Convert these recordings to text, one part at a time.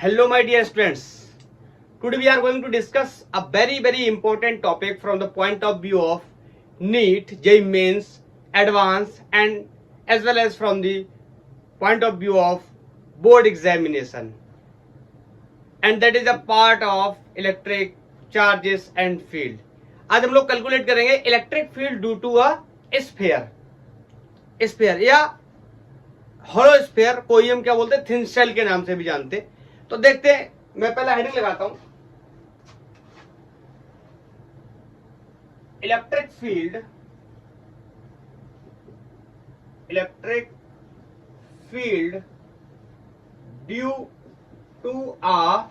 Hello my dear students. Today we are going to discuss a very important topic from the point of view of NEET, JEE Mains, Advanced and as well as from the point of view of board examination. And that is a part of electric charges and field. आज हम लोग calculate करेंगे electric field due to a sphere या hollow sphere, कोई हम क्या बोलते हैं थिन शेल के नाम से भी जानते। तो देखते हैं, मैं पहला हेडिंग लगाता हूं, electric field due to a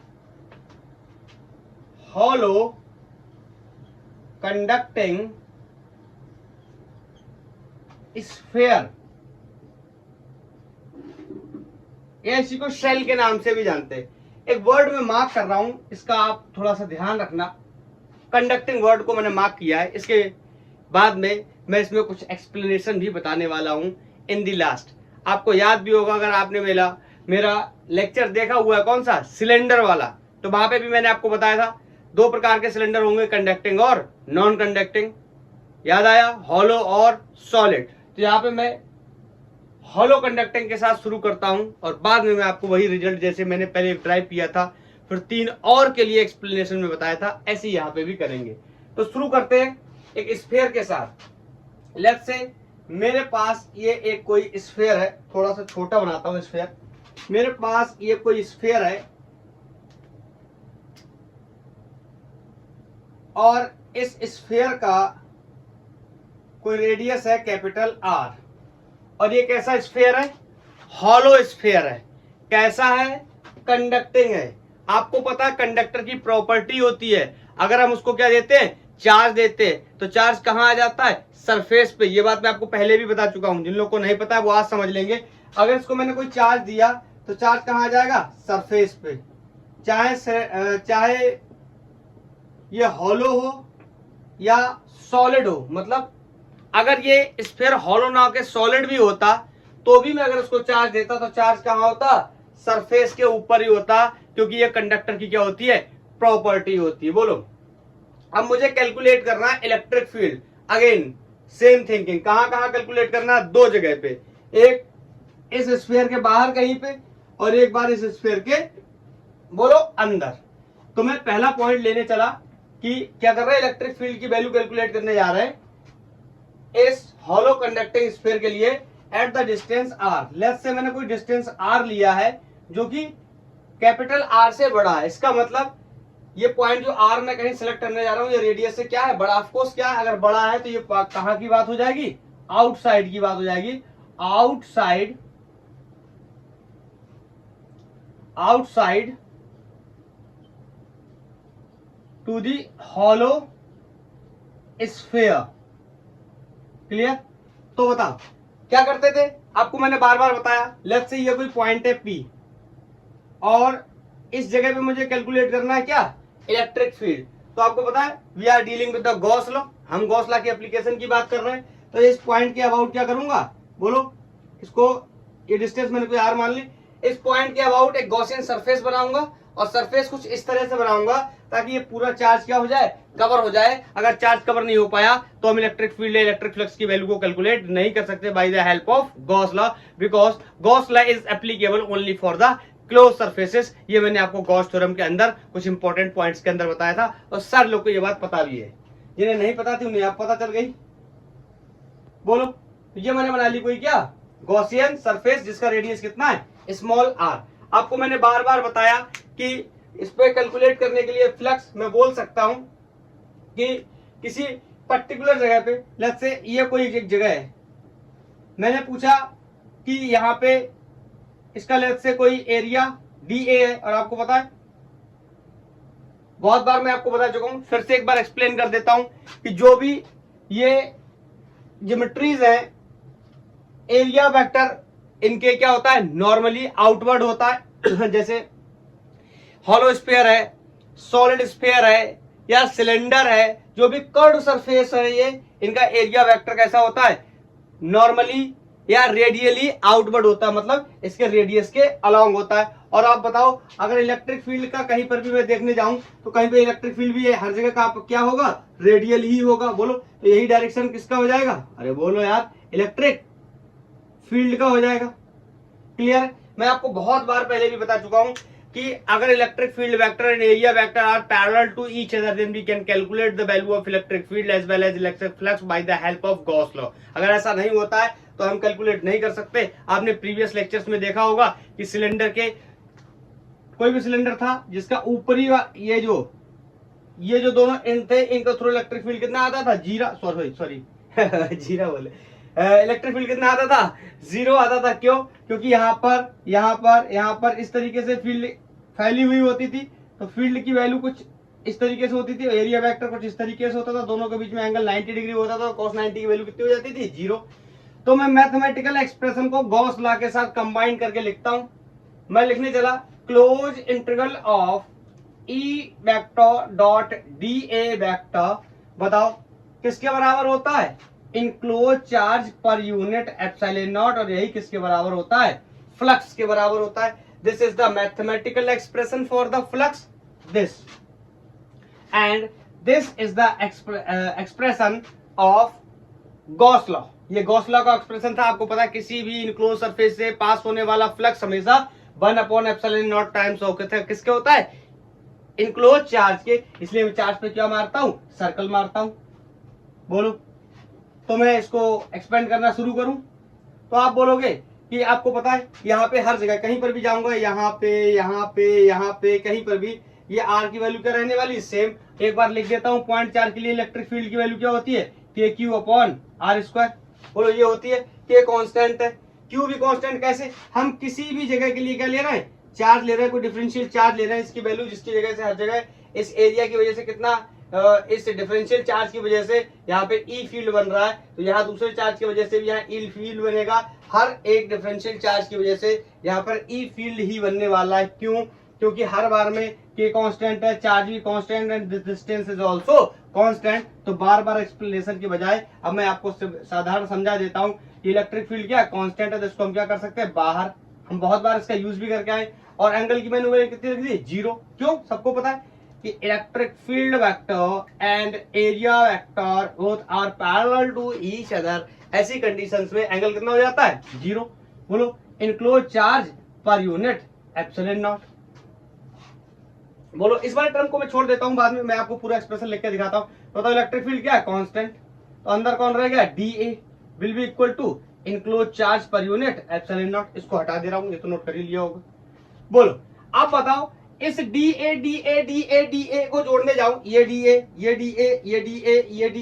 hollow conducting sphere, या इसी को शेल के नाम से भी जानते हैं। एक वर्ड में मार्क कर रहा हूं, इसका आप थोड़ा सा ध्यान रखना। कंडक्टिंग वर्ड को मैंने मार्क किया है, इसके बाद में मैं इसमें कुछ एक्सप्लेनेशन भी बताने वाला हूं इन दी लास्ट। आपको याद भी होगा, अगर आपने मेरा लेक्चर देखा हुआ है कौन सा, सिलेंडर वाला, तो वहां पे भी मैंने आपको बताया था दो प्रकार के सिलेंडर होंगे, कंडक्टिंग और नॉन कंडक्टिंग। याद आया, हॉलो और सॉलिड। तो यहाँ पे मैं हॉलो कंडक्टिंग के साथ शुरू करता हूं और बाद में मैं आपको वही रिजल्ट जैसे मैंने पहले ड्राइव किया था, फिर 3 और के लिए एक्सप्लेनेशन में बताया था, ऐसे ही यहाँ पे भी करेंगे। तो शुरू करते हैं एक स्फीयर के साथ। लेट्स से मेरे पास ये एक कोई स्फीयर है, थोड़ा सा छोटा बनाता हूं स्फीयर। मेरे पास ये कोई स्फीयर है और इस स्फीयर का कोई रेडियस है कैपिटल आर, और ये कैसा स्फीयर है, हॉलो स्फीयर है। कैसा है, कंडक्टिंग है। आपको पता है कंडक्टर की प्रॉपर्टी होती है, अगर हम उसको क्या देते हैं, चार्ज देते हैं, तो चार्ज कहां आ जाता है, सरफेस पे। ये बात मैं आपको पहले भी बता चुका हूं, जिन लोगों को नहीं पता है वो आज समझ लेंगे। अगर इसको मैंने कोई चार्ज दिया तो चार्ज कहां आ जाएगा, सरफेस पे। चाहे ये हॉलो हो या सॉलिड हो, मतलब अगर ये स्फीयर हॉलो ना होकर सॉलिड भी होता तो भी मैं अगर उसको चार्ज देता तो चार्ज कहां होता, सरफेस के ऊपर ही होता, क्योंकि ये कंडक्टर की क्या होती है, प्रॉपर्टी होती है। बोलो, अब मुझे कैलकुलेट करना है electric field. Again same thinking, कहां कहां कैलकुलेट करना है, 2 जगह पे, एक इस स्फीयर के बाहर कहीं पे और एक बार इस स्फीयर के बोलो अंदर। तो मैं पहला पॉइंट लेने चला कि क्या कर रहे हैं, इलेक्ट्रिक फील्ड की वैल्यू कैलकुलेट करने जा रहे हैं इस हॉलो कंडक्टिंग स्फीयर के लिए at the distance r. Let's say मैंने कोई डिस्टेंस आर लिया है जो कि कैपिटल आर से बड़ा है। इसका मतलब ये पॉइंट जो आर मैं कहीं सिलेक्ट करने जा रहा हूं, ये रेडियस से क्या है, बड़ा। ऑफ कोर्स क्या है, अगर बड़ा है तो ये कहां की बात हो जाएगी, आउटसाइड की बात हो जाएगी। Outside to the hollow sphere. Clear? तो बताओ क्या करते थे, आपको मैंने बार बार बताया। लेट्स से ये कोई पॉइंट है P और इस जगह पे मुझे कैलकुलेट करना है क्या, इलेक्ट्रिक फील्ड। तो आपको पता है we are dealing with the Gauss law, हम गॉस लॉ की एप्लीकेशन की बात कर रहे हैं। तो इस पॉइंट के अबाउट क्या करूंगा, बोलो, इसको ये डिस्टेंस मैंने कोई आर मान ली, इस पॉइंट के अबाउट एक गॉसियन सरफेस बनाऊंगा और सरफेस कुछ इस तरह से बनाऊंगा ताकि ये पूरा चार्ज क्या हो जाए, कवर हो जाए। अगर चार्ज कवर नहीं हो पाया तो हम इलेक्ट्रिक फील्ड या इलेक्ट्रिक फ्लक्स की वैल्यू को कैलकुलेट नहीं कर सकते bye the help of Gauss law, because Gauss law is applicable only for the close surfaces. ये मैंने आपको गॉस थ्योरम के अंदर कुछ इंपॉर्टेंट पॉइंट्स के अंदर बताया था और सर लोग को ये बात पता भी है, जिन्हें नहीं पता थी उन्हें आप पता चल गई। बोलो, ये मैंने बना ली कोई क्या, गॉसियन सरफेस जिसका रेडियस कितना है, स्मॉल आर। आपको मैंने बार बार बताया कि इस पे कैलकुलेट करने के लिए फ्लक्स मैं बोल सकता हूं कि किसी पर्टिकुलर जगह पे, लेट्स से ये कोई एक जगह है, मैंने पूछा कि यहाँ पे इसका लेट्स से कोई एरिया DA है, और आपको पता है बहुत बार मैं आपको बता चुका हूं, फिर से एक बार एक्सप्लेन कर देता हूं कि जो भी ये ज्योमेट्रीज है, एरिया वेक्टर इनके क्या होता है, नॉर्मली आउटवर्ड होता है। जैसे हॉलो स्फीयर है, सॉलिड स्फीयर है या सिलेंडर है, जो भी कर्व्ड सरफेस है, ये इनका एरिया वेक्टर कैसा होता है, नॉर्मली या रेडियली आउटवर्ड होता है, मतलब इसके रेडियस के अलोंग होता है। और आप बताओ अगर इलेक्ट्रिक फील्ड का कहीं पर भी मैं देखने जाऊं तो कहीं पे इलेक्ट्रिक फील्ड भी है, हर जगह का क्या होगा, रेडियल ही होगा। बोलो तो यही डायरेक्शन किसका हो जाएगा, अरे बोलो यार, इलेक्ट्रिक फील्ड का हो जाएगा। क्लियर। मैं आपको बहुत बार पहले भी बता चुका हूं कि अगर electric field vector and area vector are parallel to each other then we can calculate the value of electric field as well as electric flux by the help of Gauss law. अगर ऐसा नहीं होता है तो हम calculate नहीं कर सकते। आपने प्रीवियस लेक्चर्स में देखा होगा कि सिलेंडर के, कोई भी सिलेंडर था जिसका ऊपरी ये जो दोनों एंड थे, इनके थ्रू इलेक्ट्रिक फील्ड कितना आता था, सॉरी जीरा बोले, इलेक्ट्रिक फील्ड कितना आता था, 0 आता था। क्यों, क्योंकि यहाँ पर इस तरीके से फील्ड फैली हुई होती थी, तो फील्ड की वैल्यू कुछ इस तरीके से होती थी, एरिया वेक्टर कुछ इस तरीके से होता था, दोनों के बीच में एंगल 90 डिग्री होता था, cos 90 की वैल्यू कितनी हो जाती थी, 0। तो मैं मैथमेटिकल एक्सप्रेशन को गॉस लॉ के साथ कंबाइन करके लिखता हूं। मैं लिखने चला close integral of E vector dot D A vector, बताओ किसके बराबर होता है, enclose charge per unit epsilon naught, और यही किसके बराबर होता है, फ्लक्स के बराबर होता है। This is the mathematical expression for the flux, this and this is the expression of Gauss law. ये गॉस लॉ का एक्सप्रेशन था। आपको पता है किसी भी इनक्लोज सरफेस से पास होने वाला फ्लक्स हमेशा 1/ε0 टाइम्स किसके होता है, इनक्लोज चार्ज के। इसलिए मैं चार्ज पे क्या मारता हूं, सर्कल मारता हूं। बोलो तो मैं इसको एक्सपेंड करना शुरू करूं तो आप बोलोगे कि आपको पता है यहाँ पे हर जगह कहीं पर भी जाऊंगा, यहाँ पे कहीं पर भी ये आर की वैल्यू क्या रहने वाली, सेम। एक बार लिख देता हूँ, 0.4 के लिए इलेक्ट्रिक फील्ड की वैल्यू क्या होती है, के क्यू अपॉन आर स्क्वायर। बोलो ये होती है, के कांस्टेंट है, क्यू भी कांस्टेंट। कैसे, हम किसी भी जगह के लिए क्या ले रहे हैं, चार्ज ले रहे हैं, कोई डिफरेंशियल चार्ज ले रहे हैं, इसकी वैल्यू जिसकी जगह से हर जगह इस एरिया की वजह से कितना, इस डिफरेंशियल चार्ज की वजह से यहाँ पे ई फील्ड बन रहा है, तो यहाँ दूसरे चार्ज की वजह से भी यहाँ ई फील्ड बनेगा। हर एक डिफरेंशियल चार्ज की वजह से यहाँ पर ई फील्ड ही बनने वाला है। क्यों, क्योंकि हर बार में के कांस्टेंट है, चार्ज भी constant and distance is also constant. तो बार बार एक्सप्लेनेशन के बजाय अब मैं आपको साधारण समझा देता हूँ। इलेक्ट्रिक फील्ड क्या कांस्टेंट है, तो इसको हम क्या कर सकते हैं, बाहर। हम बहुत बार इसका यूज भी करके आए। और एंगल की मैंने कितनी रख दी, 0। क्यों, सबको पता है कि electric field vector and area vector both are parallel to each other. ऐसी कंडीशंस में एंगल कितना हो जाता है, 0। बोलो enclose charge per unit epsilon naught. बोलो इस वाले टर्म को मैं छोड़ देता हूं, बाद में मैं आपको पूरा एक्सप्रेशन लिख के दिखाता हूं। बताओ इलेक्ट्रिक फील्ड क्या है, कांस्टेंट, तो अंदर कौन रह गया, d a will be equal to enclose charge per unit epsilon naught. इसको हटा दे रहा हूं, ये तो नोट कर ही लिया होगा। बोलो आप बताओ इस डी ए को जोड़ने जाऊं, ये डी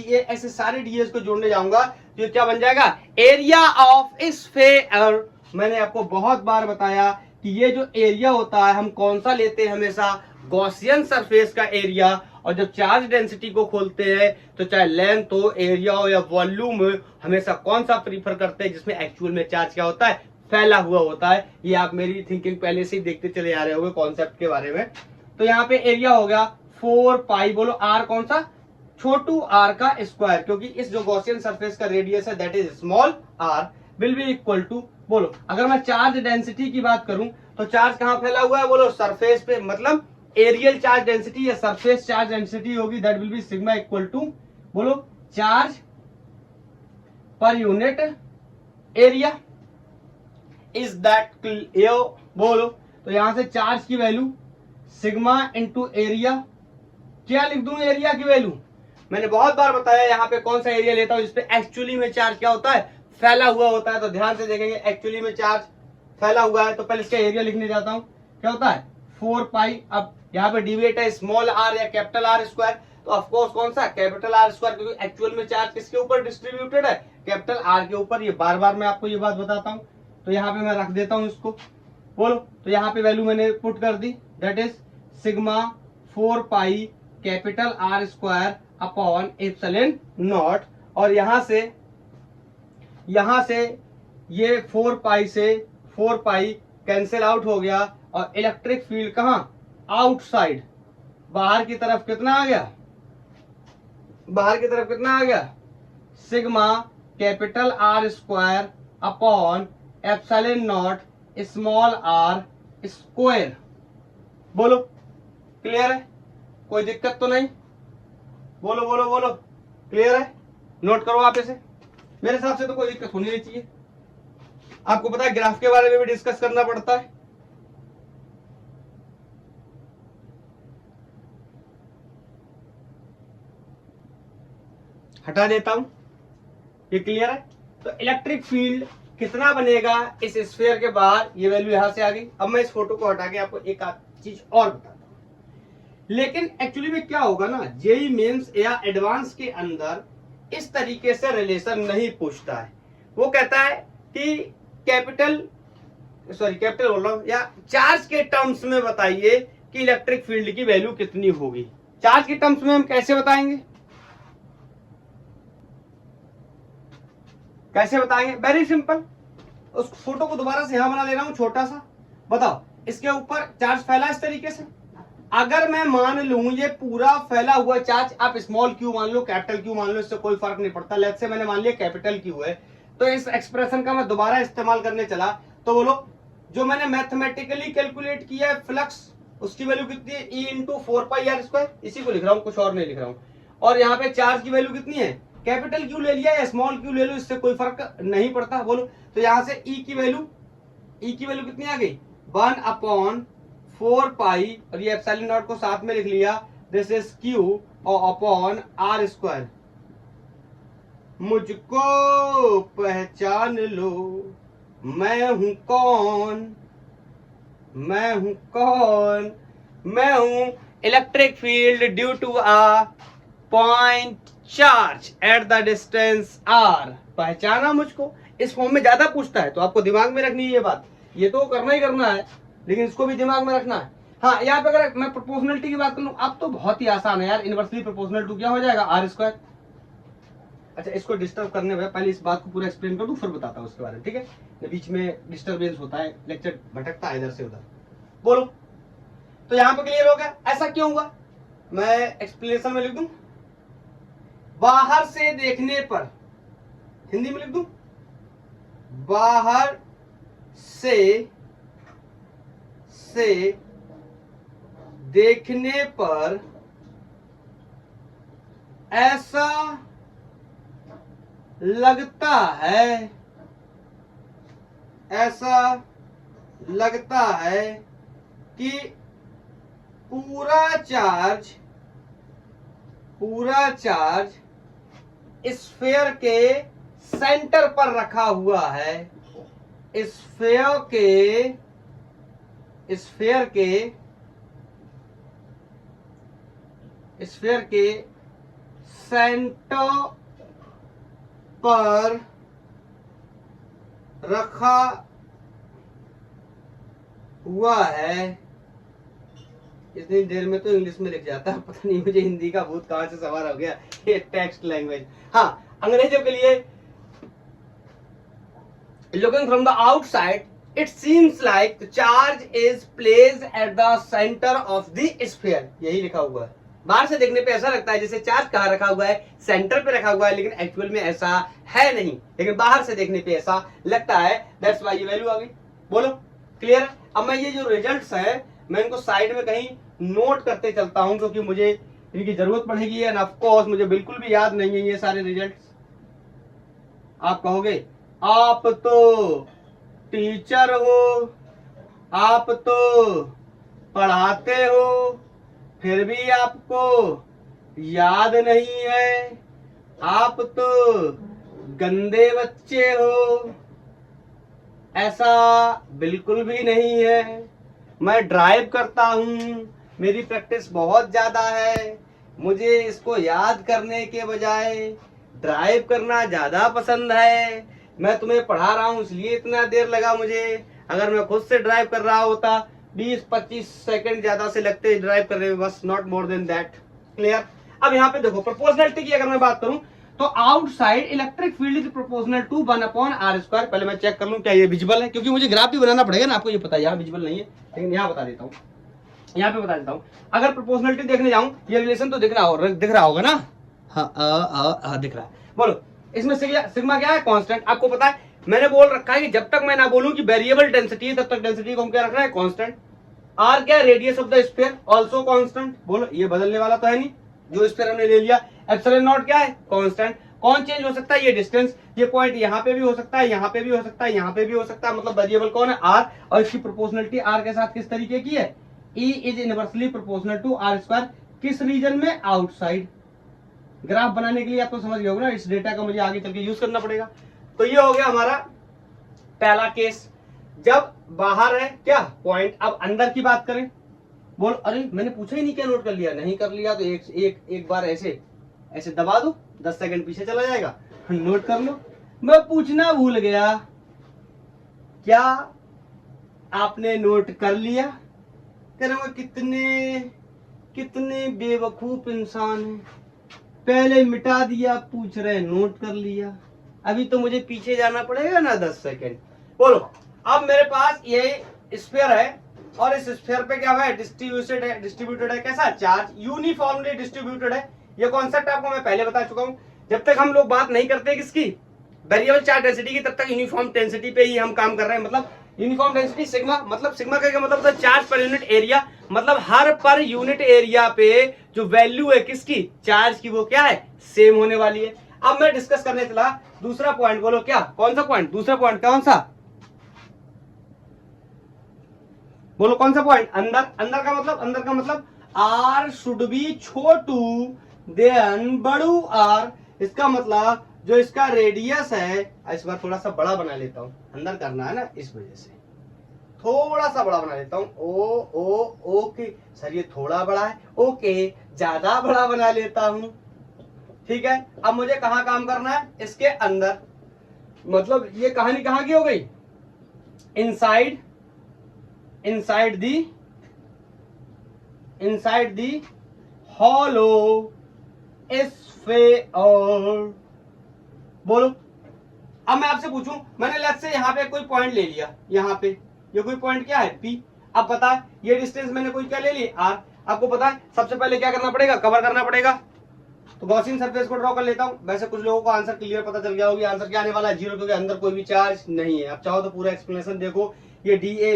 ए, ऐसे सारे डी को जोड़ने जाऊंगा तो क्या बन जाएगा, एरिया ऑफ स्फीयर। मैंने आपको बहुत बार बताया कि ये जो एरिया होता है हम कौन सा लेते हैं, हमेशा गॉसियन सरफेस का एरिया। और जब चार्ज डेंसिटी को खोलते हैं तो चाहे लेंथ हो, एरिया हो या वॉल्यूम हो, हमेशा कौन सा प्रीफर करते हैं, जिसमें एक्चुअल में चार्ज क्या होता है, फैला हुआ होता है। ये आप मेरी थिंकिंग पहले से ही देखते चले आ रहे होंगे कॉन्सेप्ट के बारे में। तो यहाँ पे एरिया हो गया 4 पाई, बोलो आर कौन सा, छोटू आर का स्क्वायर, क्योंकि इस जो गॉसियन सरफेस का रेडियस है that is small r, will be equal to. बोलो अगर मैं चार्ज डेंसिटी की बात करूं तो चार्ज कहां फैला हुआ है, बोलो सरफेस पे, मतलब एरियल चार्ज डेंसिटी या सरफेस चार्ज डेंसिटी होगी, that will be sigma equal to, बोलो charge per unit area. Is that clear, बोलो तो यहां से चार्ज की वैल्यू सिग्मा इंटू एरिया, क्या लिख दूं एरिया की वैल्यू, मैंने बहुत बार बताया यहाँ पे कौन सा एरिया लेता हूं जिसपे एक्चुअली में चार्ज क्या होता है, फैला हुआ होता है। तो ध्यान से देखेंगे, एक्चुअली में चार्ज फैला हुआ है तो पहले इसका एरिया लिखने जाता हूं, क्या होता है 4 पाई। अब यहाँ पे डिवेट है स्मॉल आर या कैपिटल आर स्क्वायर, तो ऑफकोर्स कौन सा, कैपिटल आर स्क्वायर, क्योंकि एक्चुअल में चार्ज किसके ऊपर डिस्ट्रीब्यूटेड है, कैपिटल आर के ऊपर। ये बार बार मैं आपको ये बात बताता हूँ, तो यहाँ पे मैं रख देता हूँ इसको। बोलो तो यहाँ पे वैल्यू मैंने पुट कर दी, that is sigma 4 pi capital R square upon epsilon naught. और यहाँ से ये 4 पाई से 4 पाई कैंसिल आउट हो गया, और इलेक्ट्रिक फील्ड कहां, आउटसाइड, बाहर की तरफ कितना आ गया, बाहर की तरफ कितना आ गया, sigma capital R square upon epsilon naught small r square. बोलो क्लियर है, कोई दिक्कत तो नहीं? बोलो बोलो बोलो, क्लियर है? नोट करो आप इसे, मेरे हिसाब से तो कोई दिक्कत होनी नहीं चाहिए। आपको पता है ग्राफ के बारे में भी डिस्कस करना पड़ता है। हटा देता हूं, ये क्लियर है? तो इलेक्ट्रिक फील्ड कितना बनेगा इस स्फीयर के बाहर, ये वैल्यू यहां से आ गई। अब मैं इस फोटो को हटा के आपको एक चीज और बताता हूं। लेकिन एक्चुअली में क्या होगा ना, जेईई मेंस या एडवांस के अंदर इस तरीके से रिलेशन नहीं पूछता है। वो कहता है कि कैपिटल बोल रहा हूं, या चार्ज के टर्म्स में बताइए कि इलेक्ट्रिक फील्ड की वैल्यू कितनी होगी। चार्ज के टर्म्स में हम कैसे बताएंगे, कैसे बताएंगे? वेरी सिंपल, उस फोटो को दोबारा से यहां बना ले रहा हूं छोटा सा। बताओ, इसके ऊपर चार्ज फैला इस तरीके से। अगर मैं मान लूं ये पूरा फैला हुआ चार्ज, आप स्मॉल क्यू मान लो, कैपिटल क्यू मान लो, इससे कोई फर्क नहीं पड़ता। लेट्स से मैंने मान लिया कैपिटल क्यू है, तो इस एक्सप्रेशन का मैं दोबारा इस्तेमाल करने चला तो बोलो, जो मैंने मैथमेटिकली कैलकुलेट किया है फ्लक्स, उसकी वैल्यू कितनी है? E into 4πr²। इसी को लिख रहा हूं, कुछ और नहीं लिख रहा हूं। और यहाँ पे चार्ज की वैल्यू कितनी है? कैपिटल क्यू ले लिया या स्मॉल क्यू ले लो, इससे कोई फर्क नहीं पड़ता। बोलो, तो यहां से ई की वैल्यू कितनी आ गई? 1/4π, और ये एप्सिलॉन नॉट को साथ में लिख लिया, दिस इज क्यू और अपॉन r²। मुझको पहचान लो, मैं हूं कौन, मैं हूं कौन? मैं हूं electric field due to a point charge at the distance r। पहचाना मुझको? इस फॉर्म में ज्यादा पूछता है तो आपको दिमाग में रखनी है ये बात। ये तो करना ही करना है, लेकिन इसको भी दिमाग में रखना है। हाँ, यहाँ पे अगर मैं प्रोपोर्शनलिटी की बात करूं, अब तो बहुत ही आसान है यार। इनवर्सली प्रोपोर्शनल टू क्या हो जाएगा? r²। अच्छा, इसको डिस्टर्ब करने में पहले इस बात को पूरा एक्सप्लेन कर दूं, फिर बताता हूं उसके बारे में, ठीक है? बीच में डिस्टर्बेंस होता है, लेक्चर भटकता है इधर से उधर। बोलो, तो यहां पे क्लियर हो गया ऐसा क्यों हुआ? मैं एक्सप्लेनेशन में लिख दूं, बाहर से देखने पर, हिंदी में लिख दूं, बाहर से देखने पर ऐसा लगता है, ऐसा लगता है कि पूरा चार्ज स्फीयर के सेंटर पर रखा हुआ है। स्फीयर के सेंटर पर रखा हुआ है। इतनी देर में तो इंग्लिश में लिख जाता है, पता नहीं मुझे हिंदी का भूत कहां से सवार हो गया। ये टेक्स्ट लैंग्वेज। हाँ, अंग्रेजों के लिए, looking from the outside it seems like the charge is placed at the center of the sphere। यही लिखा हुआ है। बाहर से देखने पे ऐसा लगता है जैसे चार्ज कहाँ रखा हुआ है? सेंटर पे रखा हुआ है, लेकिन एक्चुअल में ऐसा है नहीं, लेकिन बाहर से देखने पे ऐसा लगता है। दैट्स व्हाई ये वैल्यू आ गई। बोलो क्लियर है? अब मैं ये जो रिजल्ट्स है मैं इनको साइड में कहीं नोट करते चलता हूं, क्योंकि मुझे इनकी जरूरत पड़ेगी एंड ऑफ कोर्स मुझे बिल्कुल भी याद नहीं है ये सारे रिजल्ट्स। आप कहोगे आप तो टीचर हो, आप तो पढ़ाते हो, फिर भी आपको याद नहीं है, आप तो गंदे बच्चे हो। ऐसा बिल्कुल भी नहीं है। मैं ड्राइव करता हूं, मेरी प्रैक्टिस बहुत ज्यादा है, मुझे इसको याद करने के बजाय ड्राइव करना ज्यादा पसंद है। मैं तुम्हें पढ़ा रहा हूं इसलिए इतना देर लगा मुझे। अगर मैं खुद से ड्राइव कर रहा होता 20-25 सेकंड ज्यादा से लगते ड्राइव करने में, बस, not more than that. Clear? अब यहाँ पे देखो, प्रोपोर्शनलिटी की अगर मैं बात करूं तो outside electric field is proportional to 1/r²। पहले मैं चेक कर लूं क्या ये विजिबल है, क्योंकि मुझे ग्राफ भी बनाना पड़ेगा ना, आपको ये पता है यहाँ विजिबल नहीं है, लेकिन यहाँ बता देता हूँ, यहाँ पे बता देता हूँ। अगर प्रोपोर्शनलिटी देखने जाऊं, ये रिलेशन तो दिख रहा होगा ना? हाँ, दिख रहा है। बोलो, इसमें सिग्मा क्या है? कांस्टेंट। आपको पता है मैंने बोल रखा है कि जब तक मैं ना बोलूं कि वेरिएबल डेंसिटी है तब तक डेंसिटी को हम क्या रखना है, कांस्टेंट। आर क्या है, radius of the sphere, also constant. बोलो ये बदलने वाला तो है नहीं, जो स्फीयर हमने ले लिया। एप्सिलॉन नॉट क्या है, कांस्टेंट। कौन चेंज हो सकता है, ये डिस्टेंस। ये पॉइंट यहाँ पे भी हो सकता है, यहाँ पे भी हो सकता है, यहाँ पे भी हो सकता है, मतलब वेरिएबल कौन है, आर। और इसकी प्रोपोर्शनलिटी आर के साथ किस तरीके की है, E is inversely proportional to r square. किस रीजन में, आउटसाइड। ग्राफ बनाने के लिए आप तो समझ गए होगे ना, इस डेटा का मुझे आगे चल के यूज करना पड़ेगा। तो ये हो गया हमारा पहला केस, जब बाहर है क्या पॉइंट। अब अंदर की बात करें, बोल अरे मैंने पूछा ही नहीं, क्या नोट कर लिया, नहीं कर लिया तो एक बार ऐसे ऐसे दबा दो, 10 सेकंड पीछे चला जाएगा, नोट कर लो। मैं पूछना भूल गया, क्या आपने नोट कर लिया। कह रहा हूं कितने कितने बेवकूफ इंसान हैं, पहले मिटा दिया, पूछ रहे नोट कर लिया। अभी तो मुझे पीछे जाना पड़ेगा ना 10 सेकंड। बोलो अब मेरे पास ये स्फीयर है और इस स्फीयर पे क्या है, डिस्ट्रीब्यूटेड है कैसा, चार्ज यूनिफॉर्मली डिस्ट्रीब्यूटेड है। ये कॉन्सेप्ट आपको मैं पहले बता चुका हूं। जब तक हम लोग बात नहीं करते किसकी, वेरिएबल चार्ज डेंसिटी की, तब तक यूनिफॉर्म डेंसिटी पे ही हम काम कर रहे हैं। मतलब यूनिफॉर्म डेंसिटी सिग्मा, मतलब सिग्मा का क्या मतलब होता है, चार्ज पर यूनिट एरिया। मतलब हर पर यूनिट एरिया पे जो वैल्यू है किसकी, चार्ज की, वो क्या है, सेम होने वाली है। अब मैं डिस्कस करने चला दूसरा पॉइंट। बोलो क्या, कौन सा पॉइंट, दूसरा पॉइंट कौन सा, बोलो कौन सा पॉइंट, अंदर। अंदर का मतलब आर शुड बी छोटू देन बड़ू आर। इसका मतलब जो इसका रेडियस है, इस बार थोड़ा सा बड़ा बना लेता हूं, अंदर करना है ना, इस वजह से थोड़ा सा बड़ा बना लेता हूं। ओके सर, ये थोड़ा बड़ा है, ओके ज्यादा बड़ा बना लेता हूं। ठीक है, अब मुझे कहां काम करना है, इसके अंदर। मतलब ये कहानी कहां की हो गई, इनसाइड दी हॉलो स्फीयर। बोलो अब मैं आपसे पूछूं, मैंने लेफ्ट से यहाँ पे कोई पॉइंट ले लिया, यहाँ पे ये कोई पॉइंट क्या है, पी। अब पता है ये डिस्टेंस मैंने कोई क्या ले ली, आर। आपको पता है सबसे पहले क्या करना पड़ेगा, कवर करना पड़ेगा। तो गॉसियन सरफेस को ड्रॉ कर लेता हूं। वैसे कुछ लोगों को आंसर क्लियर पता चल गया होगा, आंसर क्या आने वाला है, 0, क्योंकि अंदर कोई भी चार्ज नहीं है। आप चाहो तो पूरा एक्सप्लेनेशन देखो, ये डी ए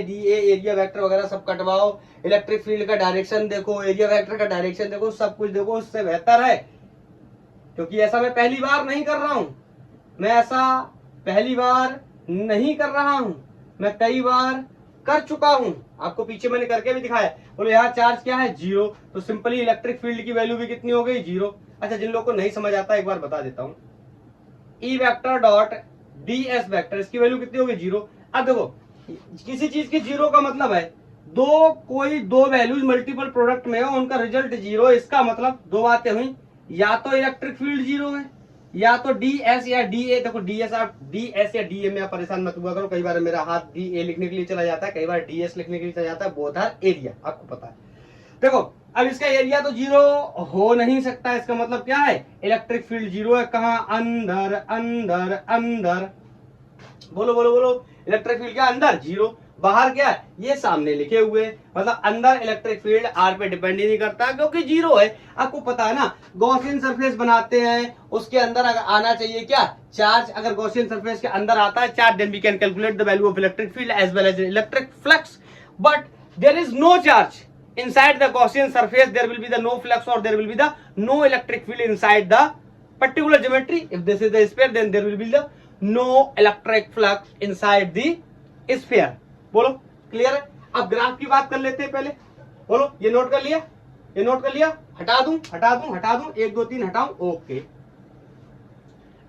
एरिया वेक्टर वगैरह सब कटवाओ, इलेक्ट्रिक फील्ड का डायरेक्शन देखो, एरिया वेक्टर का डायरेक्शन देखो, सब कुछ देखो, उससे बेहतर है। क्योंकि ऐसा मैं पहली बार नहीं कर रहा हूं, मैं कई बार कर चुका हूं, आपको पीछे मैंने करके भी दिखाया। बोलो यहाँ चार्ज क्या है, 0, तो सिंपली इलेक्ट्रिक फील्ड की वैल्यू भी कितनी हो गई, 0। अच्छा, जिन लोगों को नहीं समझ आता एक बार बता देता हूं, E vector dot D S vector, इसकी वैल्यू कितनी होगी, 0। अब देखो किसी चीज की 0 का मतलब है कोई दो वैल्यूज मल्टीपल प्रोडक्ट में हो, उनका रिजल्ट 0। इसका मतलब दो बातें हुई, या तो इलेक्ट्रिक फील्ड 0 है, या तो डी एस या डी ए। देखो डी एस या डी ए में आप परेशान मत हुआ करो, कई बार मेरा हाथ डी ए लिखने के लिए चला जाता है, कई बार डी एस लिखने के लिए चला जाता है। बोथ आर एरिया, आपको पता है। देखो अब इसका एरिया तो 0 हो नहीं सकता, इसका मतलब क्या है, इलेक्ट्रिक फील्ड 0 है। कहां, अंदर अंदर अंदर। बोलो बोलो बोलो, इलेक्ट्रिक फील्ड क्या, अंदर 0, बाहर क्या है, ये सामने लिखे हुए। मतलब अंदर इलेक्ट्रिक फील्ड आर पे डिपेंड ही नहीं करता, क्योंकि 0 है। आपको पता है ना, गॉसियन सरफेस बनाते हैं, उसके अंदर अगर आना चाहिए क्या, चार्ज। अगर गॉसियन सरफेस के अंदर आता है charge, then we can calculate the value of electric field as well as electric flux. But there is no charge inside the Gaussian surface, there will be the no flux or there will be the no electric field inside the particular geometry. If this is the sphere, then there will be the no electric flux inside the sphere. बोलो clear है। अब graph की बात कर लेते हैं पहले। बोलो ये नोट कर लिया, ये नोट कर लिया, हटा दूं 1 2 3 हटाऊं, ओके।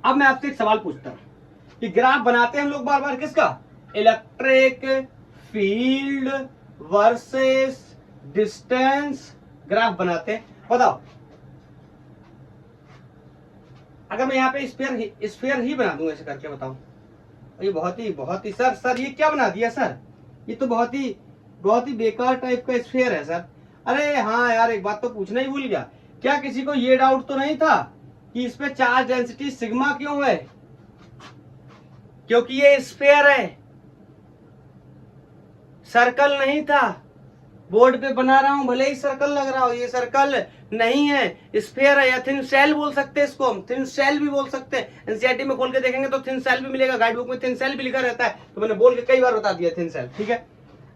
अब मैं आपसे एक सवाल पूछता हूं कि ग्राफ बनाते हैं हम लोग बार बार किसका, electric field versus distance, graph बनाते हैं। बताओ अगर मैं यहाँ पे स्फीयर ही बना दूंगा ऐसे करके, बताओ। ये बहुत ही सर ये क्या बना दिया सर, ये तो बहुत ही बेकार टाइप का स्फीयर है सर। अरे हाँ यार, एक बात तो पूछना ही भूल गया, क्या किसी को ये डाउट तो नहीं था कि इस पे चार्ज डेंसिटी सिग्मा क्यों है, क्योंकि ये स्फीयर है, सर्कल नहीं था। बोर्ड पे बना रहा हूं, भले ही सर्कल लग रहा हो, ये सर्कल नहीं है, स्फीयर है, या थिन सेल बोल सकते हैं इसको, हम थिन सेल भी बोल सकते हैं। एनसीईआरटी में खोल के देखेंगे तो थिन सेल भी मिलेगा, गाइड बुक में थिन सेल भी लिखा रहता है, तो मैंने बोल के कई बार बता दिया थिन सेल। ठीक है,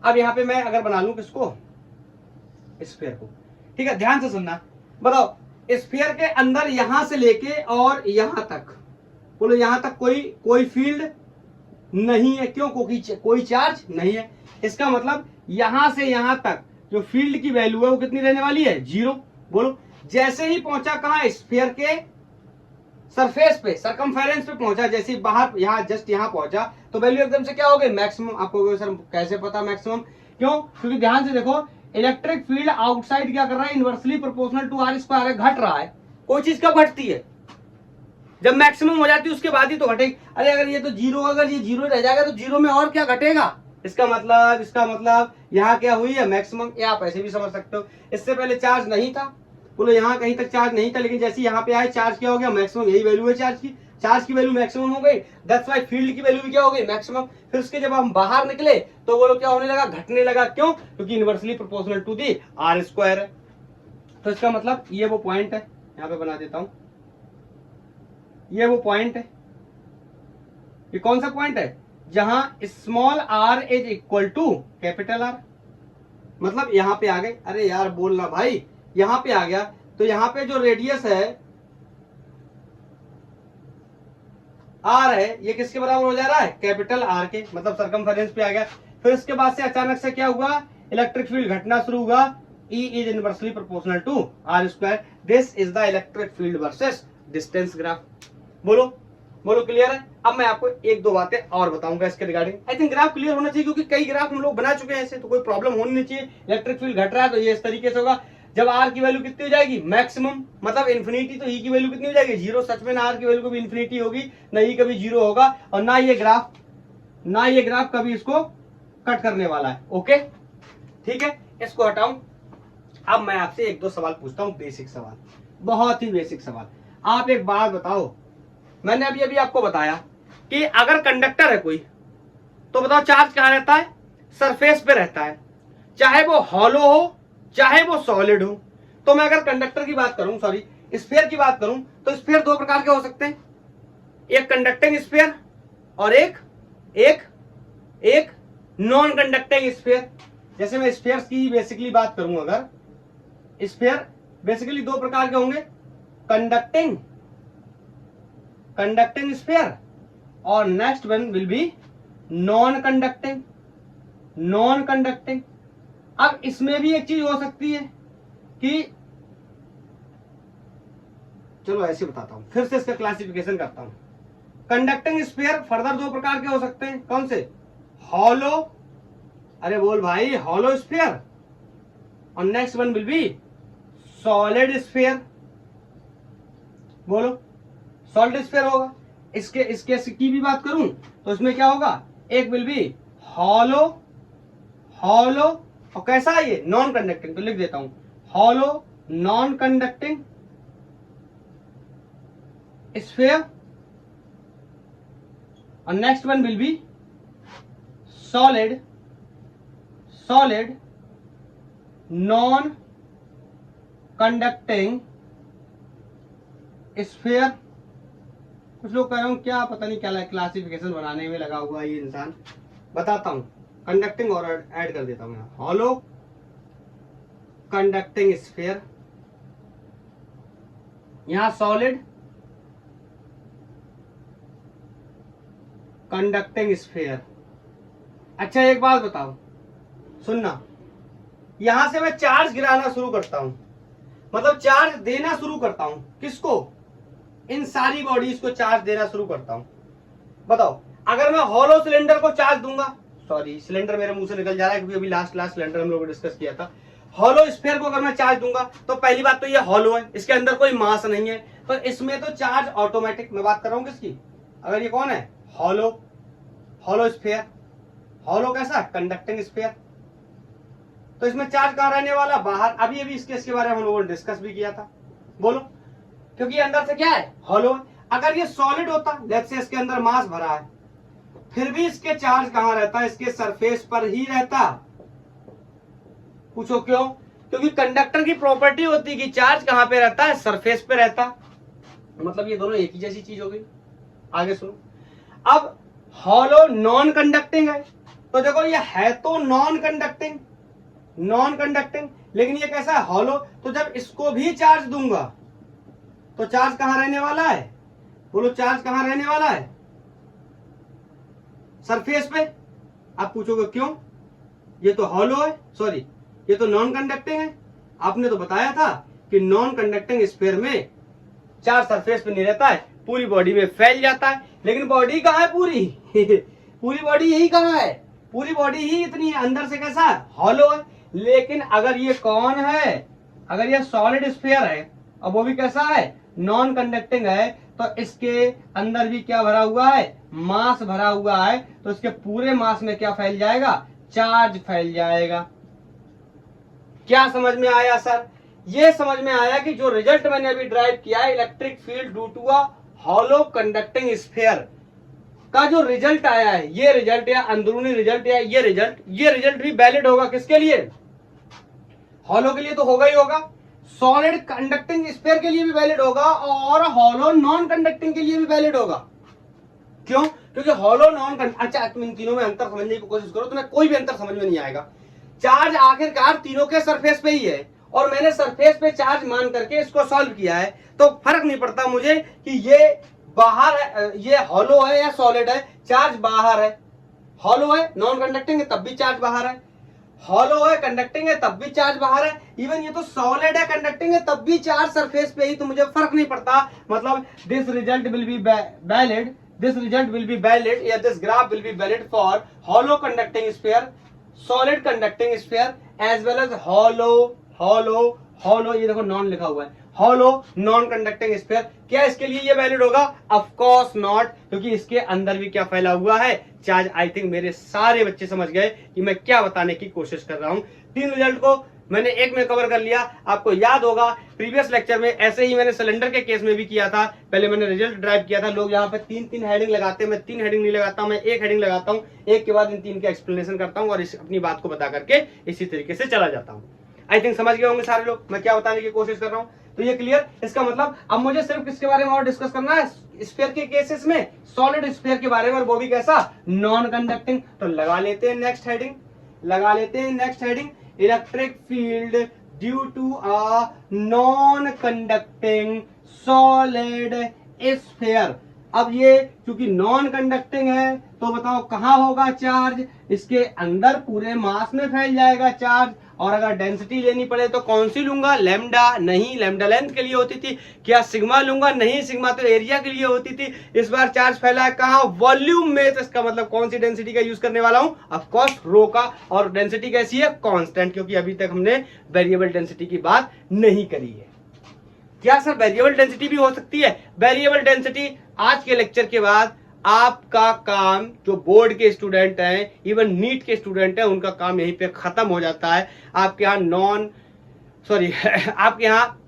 अब यहाँ पे मैं अगर बना लूं किसको, स्फीयर को, ठीक है, ध्यान से सुनना। बताओ स्फीयर के अंदर यहां से लेके और यहां तक, बोलो यहां तक कोई फील्ड नहीं है, क्यों? क्योंकि कोई चार्ज नहीं है। इसका मतलब यहां से यहां तक जो फील्ड की वैल्यू है वो कितनी रहने वाली है, 0। बोलो जैसे ही पहुंचा कहां, स्फीयर के सरफेस पे, सरकमफेरेंस पे पहुंचा, जैसे ही बाहर यहां जस्ट यहां पहुंचा तो वैल्यू एकदम से क्या हो गई, मैक्सिमम। आपको सर कैसे पता मैक्सिमम, क्यों? क्योंकि ध्यान से देखो, इलेक्ट्रिक फील्ड आउटसाइड क्या कर रहा है, inversely proportional to r square है, घट रहा है। कोई चीज कब घटती है, जब मैक्सिमम हो जाती है उसके बाद ही तो घटेगी। अरे अगर ये तो 0, अगर ये 0 रह जाएगा तो 0 में और क्या घटेगा, इसका मतलब यहाँ क्या हुई है, मैक्सिमम। या आप ऐसे भी समझ सकते हो, इससे पहले चार्ज नहीं था, बोलो यहाँ कहीं तक चार्ज नहीं था, लेकिन जैसे यहाँ पे आए चार्ज क्या हो गया, मैक्सिमम। यही वैल्यू है चार्ज की वैल्यू मैक्सिमम हो गई, दैट्स व्हाई फील्ड की वैल्यू भी क्या हो गई, मैक्सिमम। फिर उसके जब हम बाहर निकले तो वो लोग क्या होने लगा, घटने लगा, क्यों? क्योंकि inversely proportional to the r square है। तो इसका मतलब ये वो पॉइंट है, यहाँ पे बना देता हूं, ये वो पॉइंट है। ये कौन सा पॉइंट है, जहां small r is equal to capital R। मतलब यहां पे आ गए, अरे यार बोलना भाई, यहां पे आ गया तो यहां पे जो रेडियस है R है, ये किसके बराबर हो जा रहा है, कैपिटल R के, मतलब सरकमफेरेंस पे आ गया। फिर इसके बाद से अचानक से क्या हुआ, इलेक्ट्रिक फील्ड घटना शुरू हुआ, E is inversely proportional to R square. This is the electric field versus distance graph. बोलो क्लियर है? अब मैं आपको एक दो बातें और बताऊंगा इसके regarding. I think graph clear होना चाहिए, क्योंकि कई ग्राफ हम लोग बना चुके हैं ऐसे, तो कोई प्रॉब्लम होनी नहीं चाहिए। इलेक्ट्रिक फील्ड घट रहा है तो ये इस तरीके से होगा, जब आर की वैल्यू कितनी हो जाएगी, मैक्सिमम, मतलब इन्फिनिटी, तो ई की वैल्यू कितनी हो जाएगी, 0। सच में ना आर की वैल्यू कभी इन्फिनिटी होगी, ना ई कभी 0 होगा, और ना ये ग्राफ कभी इसको कट करने वाला है। ओके ठीक है, इसको हटाऊं। अब मैं आपसे एक दो सवाल पूछता हूं, बेसिक सवाल, बहुत ही बेसिक सवाल। आप एक बात बताओ, मैंने अभी आपको बताया कि अगर कंडक्टर है कोई, तो बताओ चार्ज कहां रहता है, सरफेस पे रहता है, चाहे वो हॉलो हो चाहे वो सॉलिड हो। तो मैं अगर कंडक्टर की बात करूं, सॉरी स्फीयर की बात करूं, तो स्फीयर दो प्रकार के हो सकते हैं, एक कंडक्टिंग स्फीयर और एक नॉन कंडक्टिंग स्फीयर। जैसे मैं स्फीयर की बेसिकली बात करूं, अगर स्फीयर बेसिकली दो प्रकार के होंगे, कंडक्टिंग स्फीयर, और next one will be non conducting. अब इसमें भी एक चीज हो सकती है कि, चलो ऐसे बताता हूं, फिर से इसका क्लासिफिकेशन करता हूं। कंडक्टिंग स्फीयर फर्दर दो प्रकार के हो सकते हैं, कौन से, हॉलो, अरे बोल भाई, हॉलो स्फीयर, और next one will be solid sphere. बोलो सॉलिड स्फीयर होगा। इसके की भी बात करूं तो इसमें क्या होगा, एक विल बी हॉलो, और कैसा है ये, नॉन कंडक्टिंग, तो लिख देता हूं हॉलो नॉन कंडक्टिंग स्फीयर, और next one will be solid non conducting sphere. कुछ लोग कह रहे हो क्या, पता नहीं क्या क्लासिफिकेशन बनाने में लगा हुआ है ये इंसान, बताता हूं। कंडक्टिंग और ऐड कर देता हूं यहाँ, हॉलो कंडक्टिंग स्फीयर, यहां सॉलिड कंडक्टिंग स्फीयर। अच्छा एक बात बताओ, सुनना, यहां से मैं चार्ज गिराना शुरू करता हूं, मतलब चार्ज देना शुरू करता हूं, किसको, इन सारी बॉडीज को चार्ज देना शुरू करता हूं। बताओ अगर मैं हॉलो सिलेंडर को चार्ज दूंगा, सॉरी सिलेंडर मेरे मुंह से निकल जा रहा है क्योंकि अभी लास्ट सिलेंडर हम लोगों ने डिस्कस किया था। हॉलो स्फीयर को अगर मैं चार्ज दूंगा तो पहली बात तो ये हॉलो है, इसके अंदर कोई मास नहीं है, तो इसमें तो चार्ज ऑटोमेटिक, मैं बात कर रहा हूं किसकी, अगर ये कौन है, हॉलो स्फीयर, हॉलो कैसा, कंडक्टिंग स्फीयर, तो इसमें चार्ज कहां रहने वाला, बाहर। अभी इसके बारे में हम लोगों ने डिस्कस भी किया था। बोलो, क्योंकि अंदर से क्या है, हॉलो। अगर ये सॉलिड होता, लेट्स से इसके अंदर मास भरा है, फिर भी इसके चार्ज कहां रहता है, इसके सरफेस पर ही रहता। पूछो क्यों? क्योंकि कंडक्टर की प्रॉपर्टी होती है कि चार्ज कहां पे रहता है? सरफेस पे रहता है। मतलब ये दोनों एक ही जैसी चीज हो गई। आगे सुनो, अब हॉलो नॉन कंडक्टिंग है, तो देखो ये है तो नॉन कंडक्टिंग, लेकिन ये कैसा है? हॉलो। तो जब इसको भी चार्ज दूंगा तो चार्ज कहां रहने वाला है? बोलो, चार्ज कहां रहने वाला है? सरफेस पे। आप पूछोगे क्यों? ये तो हॉलो है, सॉरी ये तो नॉन कंडक्टिंग है। आपने तो बताया था कि नॉन कंडक्टिंग स्फीयर में चार्ज सरफेस पे नहीं रहता है, पूरी बॉडी में फैल जाता है। लेकिन बॉडी कहां है पूरी? पूरी बॉडी यही कहां है? पूरी बॉडी ही इतनी है, अंदर से कैसा है? हॉलो है। लेकिन अगर ये कौन है? अगर ये सॉलिड स्फीयर है और वो भी कैसा है? नॉन कंडक्टिंग है, तो इसके अंदर भी क्या भरा हुआ है? मास भरा हुआ है। तो इसके पूरे मास में क्या फैल जाएगा? चार्ज फैल जाएगा। क्या समझ में आया सर? ये समझ में आया कि जो रिजल्ट मैंने अभी ड्राइव किया है, electric field due to a hollow conducting sphere का जो रिजल्ट आया है, ये रिजल्ट या अंदरूनी रिजल्ट या ये रिजल्ट भी वैलिड होगा किसके लिए? हॉलो के लिए तो होगा ही होगा, सॉलिड कंडक्टिंग स्फीयर के लिए भी वैलिड होगा और हॉलो नॉन कंडक्टिंग के लिए भी वैलिड होगा। क्यों? क्योंकि हॉलो नॉन, अच्छा तुम इन तीनों में अंतर समझने की कोशिश करो, तुम्हें कोई भी अंतर समझ में नहीं आएगा। चार्ज आखिरकार तीनों के सरफेस पे ही है और मैंने सरफेस पे चार्ज मान करके इसको सॉल्व किया है, तो फर्क नहीं पड़ता मुझे कि ये बाहर है, ये हॉलो है या सॉलिड है, चार्ज बाहर है। हॉलो है, नॉन कंडक्टिंग है, तब भी चार्ज बाहर है। हॉलो है, कंडक्टिंग है, तब भी चार्ज बाहर है। इवन ये तो सॉलिड है, कंडक्टिंग है, तब भी चार्ज सरफेस पे ही, तो मुझे फर्क नहीं पड़ता। मतलब this result will be valid, या this graph will be valid for hollow conducting sphere, solid conducting sphere as well as hollow, ये देखो नॉन लिखा हुआ है, हॉलो नॉन कंडक्टिंग स्फीयर। क्या इसके लिए ये वैलिड होगा? ऑफ कोर्स नॉट, क्योंकि इसके अंदर भी क्या फैला हुआ है? चार्ज। आई थिंक मेरे सारे बच्चे समझ गए कि मैं क्या बताने की कोशिश कर रहा हूं। तीन रिजल्ट को मैंने एक में कवर कर लिया। आपको याद होगा प्रीवियस लेक्चर में ऐसे ही मैंने सिलेंडर के केस में भी किया था। पहले मैंने रिजल्ट ड्राइव किया था, लोग यहाँ पे तीन हेडिंग लगाते हैं, मैं 3 हेडिंग नहीं लगाता हूं, मैं 1 हेडिंग लगाता हूं, एक के बाद इन 3 का एक्सप्लेनेशन करता हूं और अपनी बात को बता करके इसी तरीके से चला जाता हूं। आई थिंक समझ गए होंगे सारे लोग मैं क्या बताने की कोशिश कर रहा हूं। तो ये क्लियर? इसका मतलब अब मुझे सिर्फ किसके बारे में और डिस्कस करना है? स्फीयर के केसेस में, सॉलिड स्फीयर के बारे में, और वो भी कैसा? Non conducting. तो लगा लेते हैं next heading, electric field due to a non conducting solid sphere. अब ये चूंकि नॉन कंडक्टिंग है तो बताओ कहां होगा चार्ज? इसके अंदर पूरे मास में फैल जाएगा चार्ज। और अगर डेंसिटी लेनी पड़े तो कौन सी लूंगा? लैम्डा? नहीं, लैम्डा लेंथ के लिए होती थी। क्या सिग्मा लूंगा? नहीं, सिग्मा तो एरिया के लिए होती थी। इस बार चार्ज फैला है कहां? वॉल्यूम में। तो इसका मतलब कौन सी डेंसिटी का यूज करने वाला हूं? ऑफ कोर्स रो का। और डेंसिटी कैसी है? कांस्टेंट, क्योंकि अभी तक हमने वेरिएबल डेंसिटी की बात नहीं करी है। क्या सर वेरिएबल डेंसिटी भी हो सकती है? वेरिएबल डेंसिटी आज के लेक्चर के बाद आपका काम, जो बोर्ड के स्टूडेंट हैं, इवन नीट के स्टूडेंट हैं, उनका काम यहीं पे खत्म हो जाता है। आपके यहाँ आपके यहाँ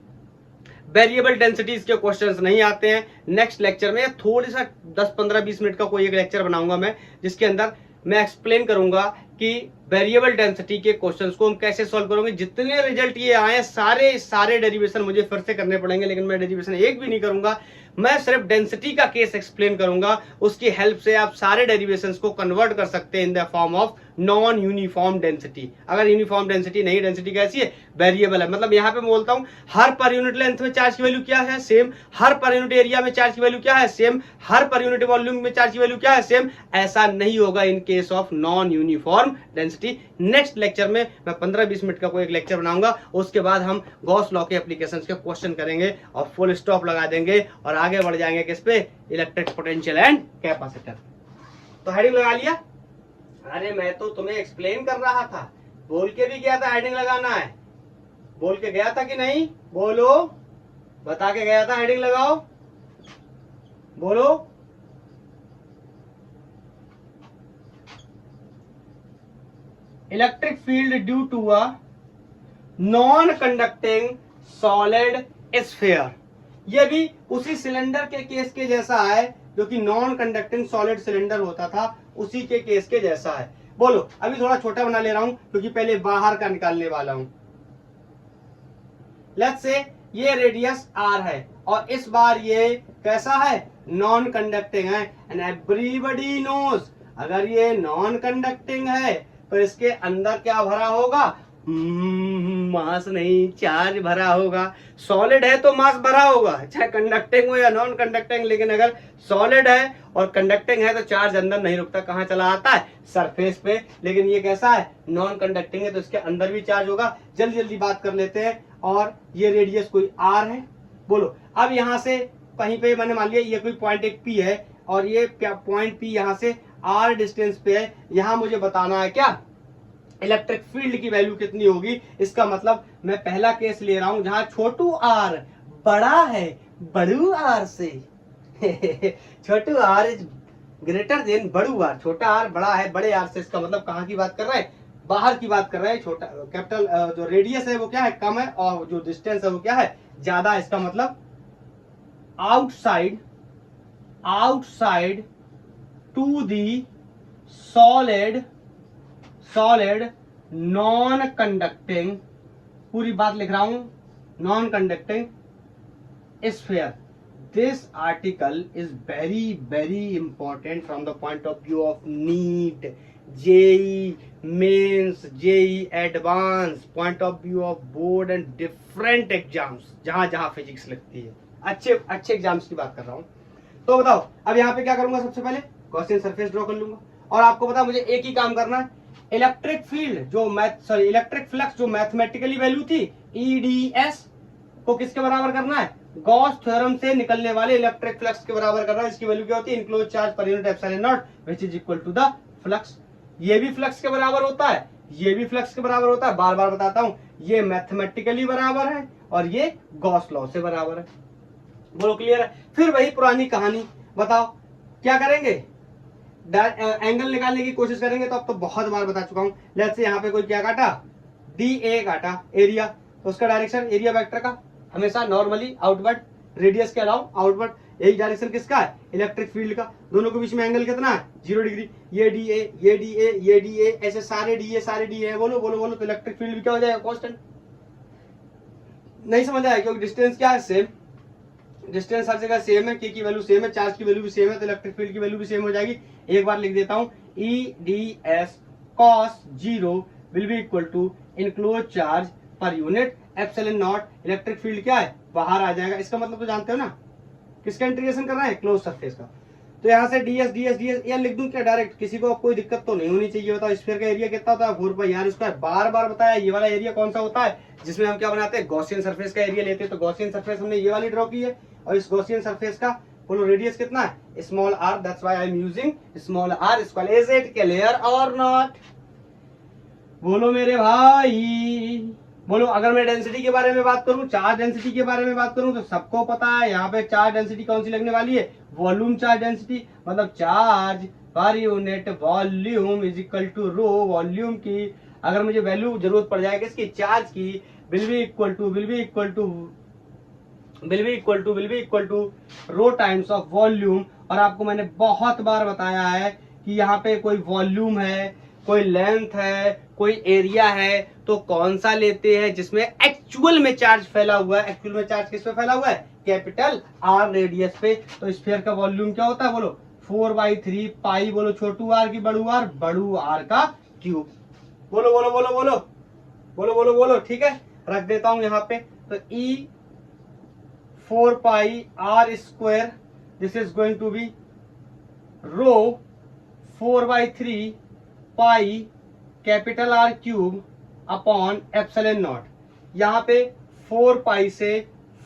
वेरिएबल डेंसिटीज के क्वेश्चंस नहीं आते हैं। नेक्स्ट लेक्चर में थोड़ी सा 10-15-20 मिनट का कोई एक लेक्चर बनाऊंगा मैं, जिसके अंदर मैं एक्सप्लेन करूंगा कि वेरिएबल डेंसिटी के क्वेश्चंस को हम कैसे सॉल्व करेंगे। जितने रिजल्ट ये आए सारे डेरिवेशन मुझे फिर से करने पड़ेंगे, लेकिन मैं डेरिवेशन एक भी नहीं करूंगा। मैं सिर्फ डेंसिटी का केस एक्सप्लेन करूंगा, उसकी हेल्प से आप सारे डेरिवेशंस को कन्वर्ट कर सकते हैं in the form of non uniform density. अगर यूनिफॉर्म डेंसिटी नहीं, डेंसिटी कैसी है? वेरिएबल है। मतलब यहां पे मैं बोलता हूं हर पर यूनिट लेंथ में चार्ज की वैल्यू क्या है? सेम। हर पर यूनिट एरिया में चार्ज की वैल्यू क्या है? सेम। हर पर यूनिट वॉल्यूम में चार्ज की वैल्यू क्या है? सेम। ऐसा नहीं होगा in case of non uniform density. Next lecture में मैं 15-20 मिनट का कोई एक लेक्चर बनाऊंगा, उसके बाद हम गॉस लॉ के एप्लीकेशंस के क्वेश्चन करेंगे और फुल स्टॉप लगा देंगे और आगे बढ़ जाएंगे किस पे? Electric potential and capacitor. तो हेडिंग लगा लिया? अरे मैं तो तुम्हें एक्सप्लेन कर रहा था, बोल के भी गया था हेडिंग लगाना है। बोल के गया था कि नहीं? बोलो, बता के गया था हेडिंग लगाओ, बोलो। Electric field due to a non conducting solid sphere. ये भी उसी सिलेंडर के केस के जैसा है जो कि नॉन कंडक्टिंग सॉलिड सिलेंडर होता था, उसी के केस के जैसा है। बोलो, अभी थोड़ा छोटा बना ले रहा हूं क्योंकि पहले बाहर का निकालने वाला हूं। लेट्स से ये रेडियस r है और इस बार ये कैसा है, नॉन कंडक्टिंग है। एंड एवरीबॉडी नोज अगर ये नॉन कंडक्टिंग है तो इसके अंदर क्या भरा होगा, मास नहीं, चार्ज भरा होगा। सॉलिड है तो मास भरा होगा, चाहे कंडक्टिंग हो या नॉन कंडक्टिंग, लेकिन अगर सॉलिड है और कंडक्टिंग है तो चार्ज अंदर नहीं रुकता, कहां चला आता है, सरफेस पे। लेकिन ये कैसा है, नॉन कंडक्टिंग है तो इसके अंदर भी चार्ज होगा। जल्दी जल्दी बात कर लेते हैं। और ये रेडियस कोई r है, बोलो। अब यहां से कहीं पे मैंने मान लिया ये कोई पॉइंट एक P है और ये पॉइंट P यहां से r डिस्टेंस पे है। यहां मुझे बताना है क्या, इलेक्ट्रिक फील्ड की वैल्यू कितनी होगी। इसका मतलब मैं पहला केस ले रहा हूं जहां छोटू r बड़ा है बड़ू r से छोटू r इज ग्रेटर देन बड़ू r। छोटा r बड़ा है बड़े r से, इसका मतलब कहां की बात कर रहा है, बाहर की बात कर रहा है। छोटा कैपिटल जो रेडियस है वो क्या है, कम है, और जो डिस्टेंस है वो क्या है, ज्यादा। इसका मतलब outside to the solid non conducting, पूरी बात लिख रहा हूं, non conducting sphere. This article is very important from the point of view of NEET, JEE Mains, JEE Advanced, point of view of board and different exams, जहां physics लगती है, अच्छे exams की बात कर रहा हूं। तो बताओ, अब यहाँ पे क्या करूंगा, सबसे पहले गॉसियन सरफेस ड्रॉ कर लूंगा। और आपको पता मुझे एक ही काम करना है, इलेक्ट्रिक फ्लक्स जो मैथमेटिकली वैल्यू थी EDS को किसके बराबर करना है, गॉस थ्योरम से निकलने वाले इलेक्ट्रिक फ्लक्स के बराबर करना है। इसकी वैल्यू क्या होती है, enclose charge per unit epsilon naught which is equal to the flux. ये भी फ्लक्स के बराबर होता है, ये भी फ्लक्स के बराबर होता है, बार बार बताता हूं, ये मैथमेटिकली बराबर है और ये गॉस लॉ से बराबर है। बोलो क्लियर है। फिर वही पुरानी कहानी, बताओ क्या करेंगे, एंगल निकालने की कोशिश करेंगे। तो अब तो बहुत बार बता चुका हूं। लेट्स से यहाँ पे कोई क्या काटा, DA काटा एरिया, तो उसका डायरेक्शन एरिया वेक्टर का हमेशा नॉर्मली आउटवर्ड, रेडियस के अलाउ आउटवर्ड। यही डायरेक्शन किसका है, इलेक्ट्रिक फील्ड का। दोनों के बीच में एंगल कितना है, 0 डिग्री। ये DA, ऐसे सारे DA है। बोलो बोलो बोलो, तो इलेक्ट्रिक फील्ड भी क्या हो जाएगा, कांस्टेंट। नहीं समझ आया, क्योंकि डिस्टेंस क्या है, सेम। डिस्टेंस हर जगह सेम है, के की वैल्यू सेम है, चार्ज की वैल्यू भी सेम है, तो इलेक्ट्रिक फील्ड की वैल्यू भी सेम हो जाएगी। एक बार लिख देता हूं, EDS cos 0 will be equal to enclose charge per unit epsilon naught. Electric field क्या है, बाहर आ जाएगा। इसका मतलब तो जानते हो ना, किसका इंटीग्रेशन कर रहा है, क्लोज सरफेस का। तो यहाँ से ds या लिख दूं क्या डायरेक्ट, किसी को कोई दिक्कत तो नहीं होनी चाहिए। बताओ स्फीयर का एरिया कितना होता है, 4πr²। बार बार बताया, ये वाला एरिया कौन सा होता है, जिसमें हम क्या बनाते हैं, गॉसियन सरफेस का एरिया लेते हैं। तो गॉसियन सरफेस हमने ये वाली ड्रॉ की है, और इस गॉसियन सरफेस का बोलो रेडियस कितना है, small r। That's why I am using small r square. Is it clear और नॉट, बोलो मेरे भाई। बोलो, अगर मैं डेंसिटी के बारे में बात करूं, चार्ज डेंसिटी के बारे में बात करूं, तो सबको पता है यहाँ पे चार्ज डेंसिटी कौन सी लगने वाली है, वॉल्यूम चार्ज डेंसिटी। मतलब charge per unit volume is equal to rho. Volume की अगर मुझे वैल्यू जरूरत पड़ जाएगी इसकी, चार्ज की, will be equal to rho times of volume. और आपको मैंने बहुत बार बताया है कि यहाँ पे कोई वॉल्यूम है, कोई लेंथ है, कोई एरिया है, तो कौन सा लेते हैं, जिसमें एक्चुअल में चार्ज फैला हुआ है। एक्चुअल में चार्ज किस पे फैला हुआ है, कैपिटल R रेडियस पे। तो स्फीयर का वॉल्यूम क्या होता है, बोलो 4/3 पाई। बोलो छोटू r की बड़ू r का क्यूब। बोलो बोलो बोलो बोलो बोलो बोलो बोलो, ठीक है। रख देता हूं यहाँ पे, तो E 4πr², this is going to be rho 4/3 pi capital R cube upon epsilon naught. यहाँ पे 4 पाई से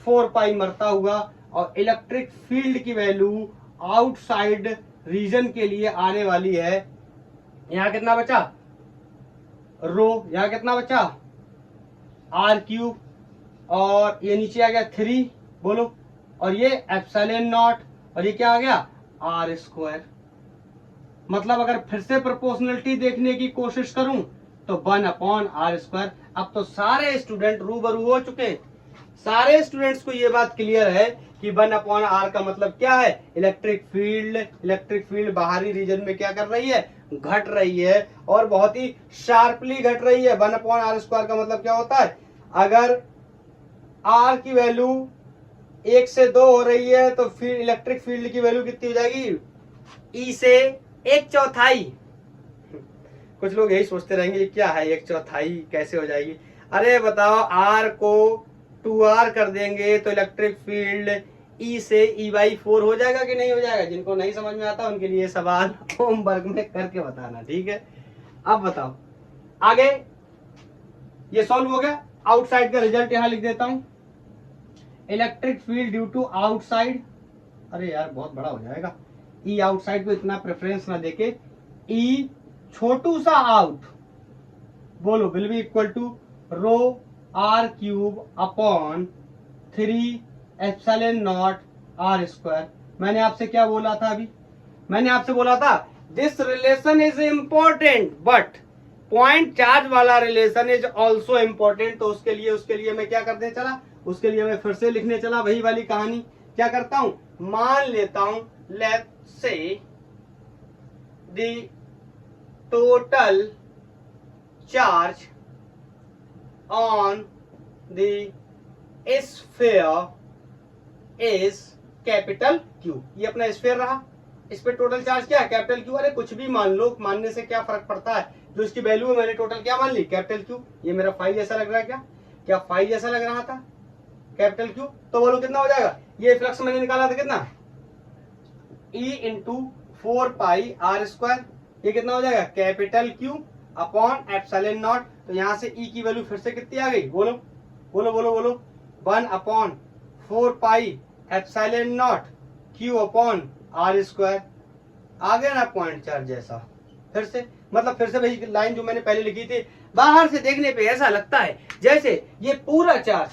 4 पाई मरता हुआ, और इलेक्ट्रिक फील्ड की वैल्यू आउटसाइड रीजन के लिए आने वाली है। यहाँ कितना बचा, रो, यहाँ कितना बचा, R क्यूब, और ये नीचे आ गया 3, बोलो, और ये एप्सिलॉन नॉट, और ये क्या आ गया, R²। मतलब अगर फिर से प्रोपोर्शनलिटी देखने की कोशिश करूं तो 1/r²। अब तो सारे स्टूडेंट रूबरू हो चुके, सारे स्टूडेंट्स को ये बात क्लियर है कि 1/r का मतलब क्या है, इलेक्ट्रिक फील्ड बाहरी रीजन में क्या कर रही है, घट रही है और बहुत ही शार्पली घट रही है। 1/r² का मतलब क्या होता है, अगर r की वैल्यू 1 से 2 हो रही है तो फिर इलेक्ट्रिक फील्ड की वैल्यू कितनी हो जाएगी, E से 1/4। कुछ लोग यही सोचते रहेंगे क्या है 1/4 कैसे हो जाएगी। अरे बताओ, R को 2R कर देंगे तो इलेक्ट्रिक फील्ड E से E/4 हो जाएगा कि नहीं हो जाएगा। जिनको नहीं समझ में आता उनके लिए सवाल होमवर्क में करके बताना, ठीक है। अब बताओ आगे, ये सॉल्व हो गया। आउटसाइड का रिजल्ट यहां लिख देता हूं, electric field due to outside, अरे यार बहुत बड़ा हो जाएगा, E आउटसाइड को इतना प्रेफरेंस ना देके E छोटू सा आउट, बोलो, will be equal to ρr³ upon 3ε0 r²। मैंने आपसे क्या बोला था अभी, मैंने आपसे बोला था this relation is important but point charge वाला रिलेशन इज ऑल्सो इंपॉर्टेंट। तो उसके लिए मैं क्या करने चला, उसके लिए मैं फिर से लिखने चला वही वाली कहानी। क्या करता हूं, मान लेता हूं let's say the total charge on the sphere is capital Q। ये अपना स्फीयर रहा, इस पे टोटल चार्ज क्या है, कैपिटल Q। अरे कुछ भी मान लो, मानने से क्या फर्क पड़ता है, जो इसकी वैल्यू है मैंने टोटल क्या मान ली, कैपिटल Q। ये मेरा फाई जैसा लग रहा है, क्या फाई जैसा लग रहा था कैपिटल Q। तो बोलो कितना हो जाएगा, ये फ्लक्स मैंने निकाला था कितना, E इंटू 4πr²। ये कितना हो जाएगा, कैपिटल Q अपॉन ε0। तो यहां से E की वैल्यू फिर से कितनी आ गई, बोलो बोलो बोलो बोलो, 1/4πε0 Q अपॉन r²। आ गया ना पॉइंट चार्ज जैसा। फिर से मतलब फिर से वही लाइन जो मैंने पहले लिखी थी, बाहर से देखने पे ऐसा लगता है जैसे ये पूरा चार्ज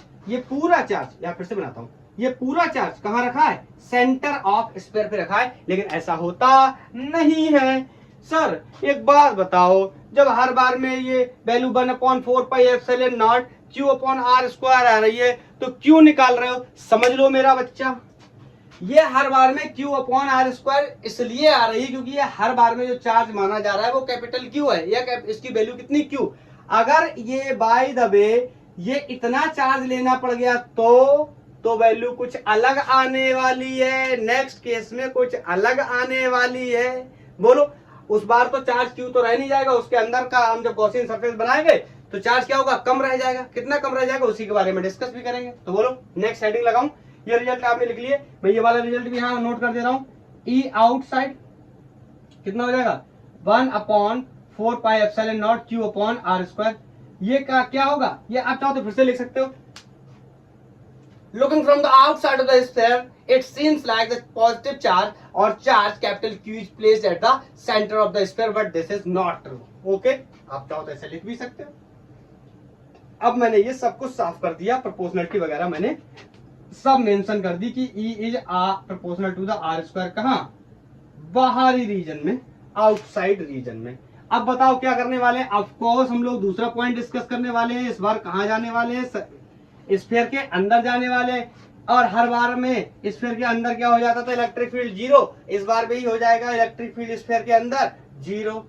या फिर से बनाता हूं, ये पूरा चार्ज कहां रखा है, सेंटर ऑफ स्फीयर पे रखा है, लेकिन ऐसा होता नहीं है। सर एक बात बताओ, जब हर बार में ये वैल्यू 1/4πε0 Q अपॉन r² आ रही है तो क्यों निकाल रहे हो, समझ लो मेरा बच्चा, ये हर बार में Q अपॉन r² इसलिए आ रही है क्योंकि ये हर बार में जो चार्ज माना जा रहा है वो कैपिटल Q है, या इसकी वैल्यू कितनी Q। अगर ये बाय द वे ये इतना चार्ज लेना पड़ गया तो वैल्यू कुछ अलग आने वाली है, नेक्स्ट केस में कुछ अलग आने वाली है। बोलो, उस बार तो चार्ज Q तो रह नहीं जाएगा, उसके अंदर का हम जब गॉसियन सरफेस बनाएंगे तो चार्ज क्या होगा, कम रह जाएगा। कितना कम रह जाएगा उसी के बारे में डिस्कस भी करेंगे। तो बोलो नेक्स्ट हेडिंग लगाऊं, ये रिजल्ट आपने लिख लिए, मैं ये वाला रिजल्ट भी यहाँ नोट कर दे रहा हूं। E आउटसाइड कितना हो जाएगा, 1/4πε0 Q अपॉन r²। ये क्या होगा, ये आप चाहो तो फिर से लिख सकते हो, looking from the outside of the sphere it seems like the positive charge or charge capital Q is placed at the center of the sphere but this is not true। Okay, आप चाहो तो ऐसे लिख भी सकते हो। अब मैंने ये सब कुछ साफ कर दिया, प्रोपोर्शनलिटी वगैरह मैंने सब मेंशन कर दी कि E is proportional to the r², कहां, बाहरी रीजन में, आउटसाइड रीजन में। अब बताओ क्या करने वाले हैं, ऑफ कोर्स हम लोग दूसरा पॉइंट डिस्कस करने वाले हैं। इस बार कहां जाने वाले हैं, स्फीयर के अंदर जाने वाले हैं। और हर बार में स्फीयर के अंदर क्या हो जाता था, इलेक्ट्रिक फील्ड 0, इस बार भी हो जाएगा इलेक्ट्रिक फील्ड स्फीयर के अंदर 0।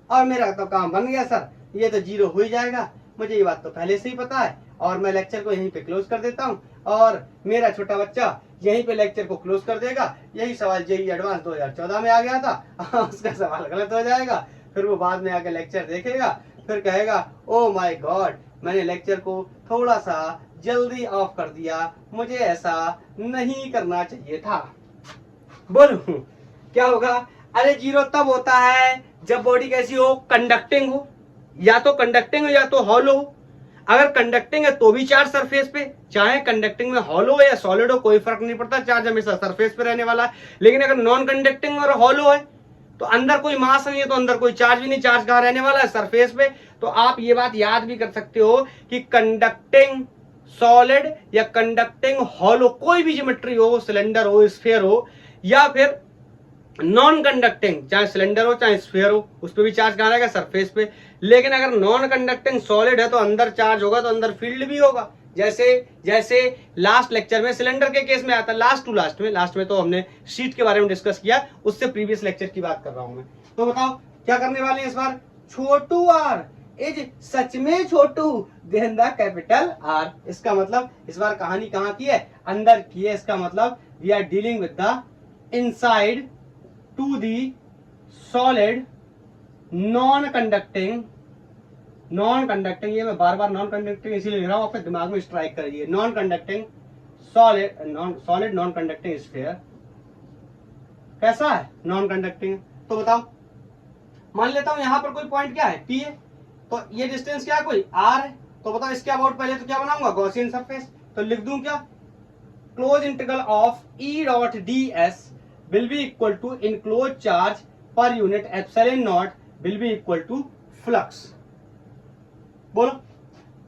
और मेरा तो काम बन गया सर, ये तो 0 हो ही जाएगा, मुझे ये बात तो पहले से ही पता है। और मैं लेक्चर को यहीं पे क्लोज कर देता हूँ और मेरा छोटा बच्चा यहीं पे लेक्चर को क्लोज कर देगा। यही सवाल जेईई एडवांस 2014 में आ गया था उसका सवाल गलत हो जाएगा, फिर वो बाद में आके लेक्चर देखेगा, फिर कहेगा ओ माय गॉड, मैंने लेक्चर को थोड़ा सा जल्दी ऑफ कर दिया, मुझे ऐसा नहीं करना चाहिए था। बोलो क्या होगा, अरे 0 तब होता है जब बॉडी कैसी हो, कंडक्टिंग हो, या तो कंडक्टिंग हो या तो हॉलो हो। अगर कंडक्टिंग है तो भी चार्ज सरफेस पे, चाहे कंडक्टिंग में हॉलो हो या सॉलिड हो कोई फर्क नहीं पड़ता, चार्ज हमेशा सरफेस पे रहने वाला है। लेकिन अगर नॉन कंडक्टिंग और हॉलो है तो अंदर कोई मास नहीं है, तो अंदर कोई चार्ज भी नहीं, चार्ज कहां रहने वाला है, सरफेस पे। तो आप ये बात याद भी कर सकते हो कि कंडक्टिंग सॉलिड या कंडक्टिंग हॉलो, कोई भी ज्योमेट्री हो, सिलेंडर हो, स्फीयर हो, या फिर नॉन कंडक्टिंग, चाहे सिलेंडर हो चाहे स्फीयर हो, उस पर भी चार्ज कहां रहेगा, सरफेस पे। लेकिन अगर नॉन कंडक्टिंग सॉलिड है तो अंदर चार्ज होगा, तो अंदर फील्ड भी होगा। जैसे लास्ट लेक्चर में सिलेंडर के केस में आता, लास्ट में तो हमने शीट के बारे में डिस्कस किया, उससे प्रीवियस लेक्चर की बात कर रहा हूं मैं। तो बताओ क्या करने वाले हैं इस बार, छोटू आर इज सच में छोटू देन द कैपिटल आर। इसका मतलब इस बार कहानी कहाँ की है, अंदर की है। इसका मतलब we are dealing with the inside to the solid non conducting, ये मैं बार बार नॉन कंडक्टिंग इसीलिए लिख रहा हूं, आपके दिमाग में स्ट्राइक करिए, non conducting solid non conducting sphere. कैसा है नॉन कंडक्टिंग, तो बताओ, मान लेता हूं यहां पर कोई पॉइंट क्या है P है, तो ये डिस्टेंस क्या है, कोई R है, तो बताओ इसके अबाउट पहले तो क्या बनाऊंगा, गॉसियन सरफेस। तो लिख दूं क्या, close integral of E dot ds will be equal to enclose charge per unit epsilon naught will be equal to flux. बोलो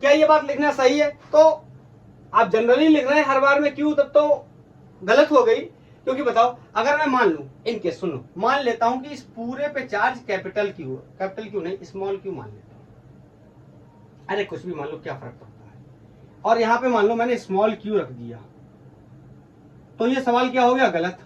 क्या ये बात लिखना सही है, तो आप जनरली लिख रहे हैं हर बार में क्यू, तब तो गलत हो गई। क्योंकि बताओ अगर मैं मान लूं, इनके सुनो, मान लेता हूं कि इस पूरे पे चार्ज कैपिटल क्यू नहीं स्मॉल क्यू मान लेता हूं, अरे कुछ भी मान लो, क्या फर्क पड़ता है, और यहां पे मान लो मैंने स्मॉल क्यू रख दिया, तो ये सवाल क्या हो गया, गलत।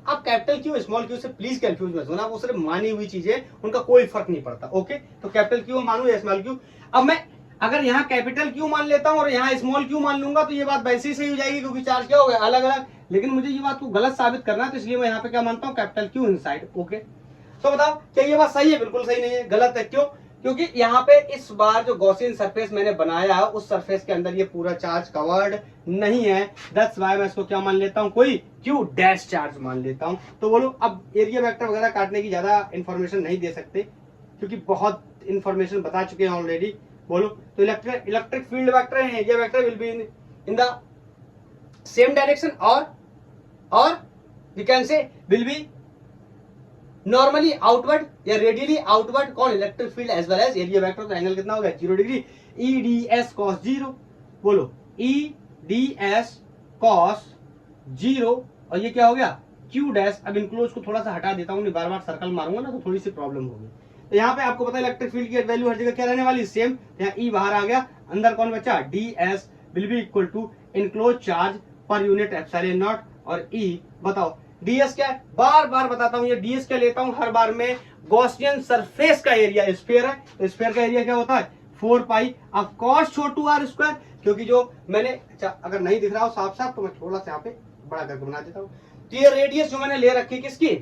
आप कैपिटल क्यू स्मॉल क्यू से प्लीज कंफ्यूज मत होना, वो सिर्फ मानी हुई चीजें, उनका कोई फर्क नहीं पड़ता। ओके, तो कैपिटल क्यू मानू या स्मॉल क्यू, अब मैं अगर यहाँ कैपिटल क्यू मान लेता हूं और यहाँ स्मॉल क्यू मान लूंगा तो ये बात वैसे ही सही हो जाएगी, क्योंकि चार्ज क्या हो गया, अलग अलग। लेकिन मुझे ये बात को गलत साबित करना है, तो इसलिए मैं यहाँ पे क्या मानता हूँ, कैपिटल क्यू इनसाइड। ओके, तो बताओ क्या ये बात सही है, बिल्कुल सही नहीं है, गलत है। क्यों, क्योंकि यहाँ पे इस बार जो गॉसियन सरफेस मैंने बनाया है उस सरफेस के अंदर ये पूरा चार्ज कवर्ड नहीं है, दैट्स व्हाई मैं इसको क्या मान लेता हूँ, कोई क्यू डैश चार्ज मान लेता हूँ। तो बोलो अब एरिया वेक्टर वगैरह काटने की ज्यादा इंफॉर्मेशन नहीं दे सकते, क्योंकि बहुत इंफॉर्मेशन बता चुके हैं ऑलरेडी। बोलो तो electric field vector and area vector will be in the same direction, और we can say will be normally outward या रेडियली आउटवर्ड। कौन, electric field as well as area vector. तो एंगल कितना हो गया, 0 degree, E D S cos 0। बोलो ई D S cos 0, और ये क्या हो गया, क्यू डैश। अब इनक्लोज को थोड़ा सा हटा देता हूँ, बार बार सर्कल मारूंगा ना तो थोड़ी सी प्रॉब्लम होगी। तो यहाँ पे आपको पता है इलेक्ट्रिक फील्ड की वैल्यू हर जगह क्या रहने वाली, सेम। यहाँ ई बाहर आ गया, अंदर कौन बचा, d s will be equal to enclose charge per unit epsilon naught, और ई बताओ ds क्या है, बार बार बताता हूं, ये ds क्या लेता हूं हर बार में, गॉसियन सरफेस का एरिया स्फीयर है, तो स्फीयर का एरिया क्या होता है 4 पाई ऑफ कॉस छोटू आर स्क्वायर। क्योंकि जो मैंने, अच्छा अगर नहीं दिख रहा हो साफ साफ तो मैं थोड़ा सा यहाँ पे बड़ा करके बना देता हूँ। तो ये रेडियस जो मैंने ले रखी किसकी,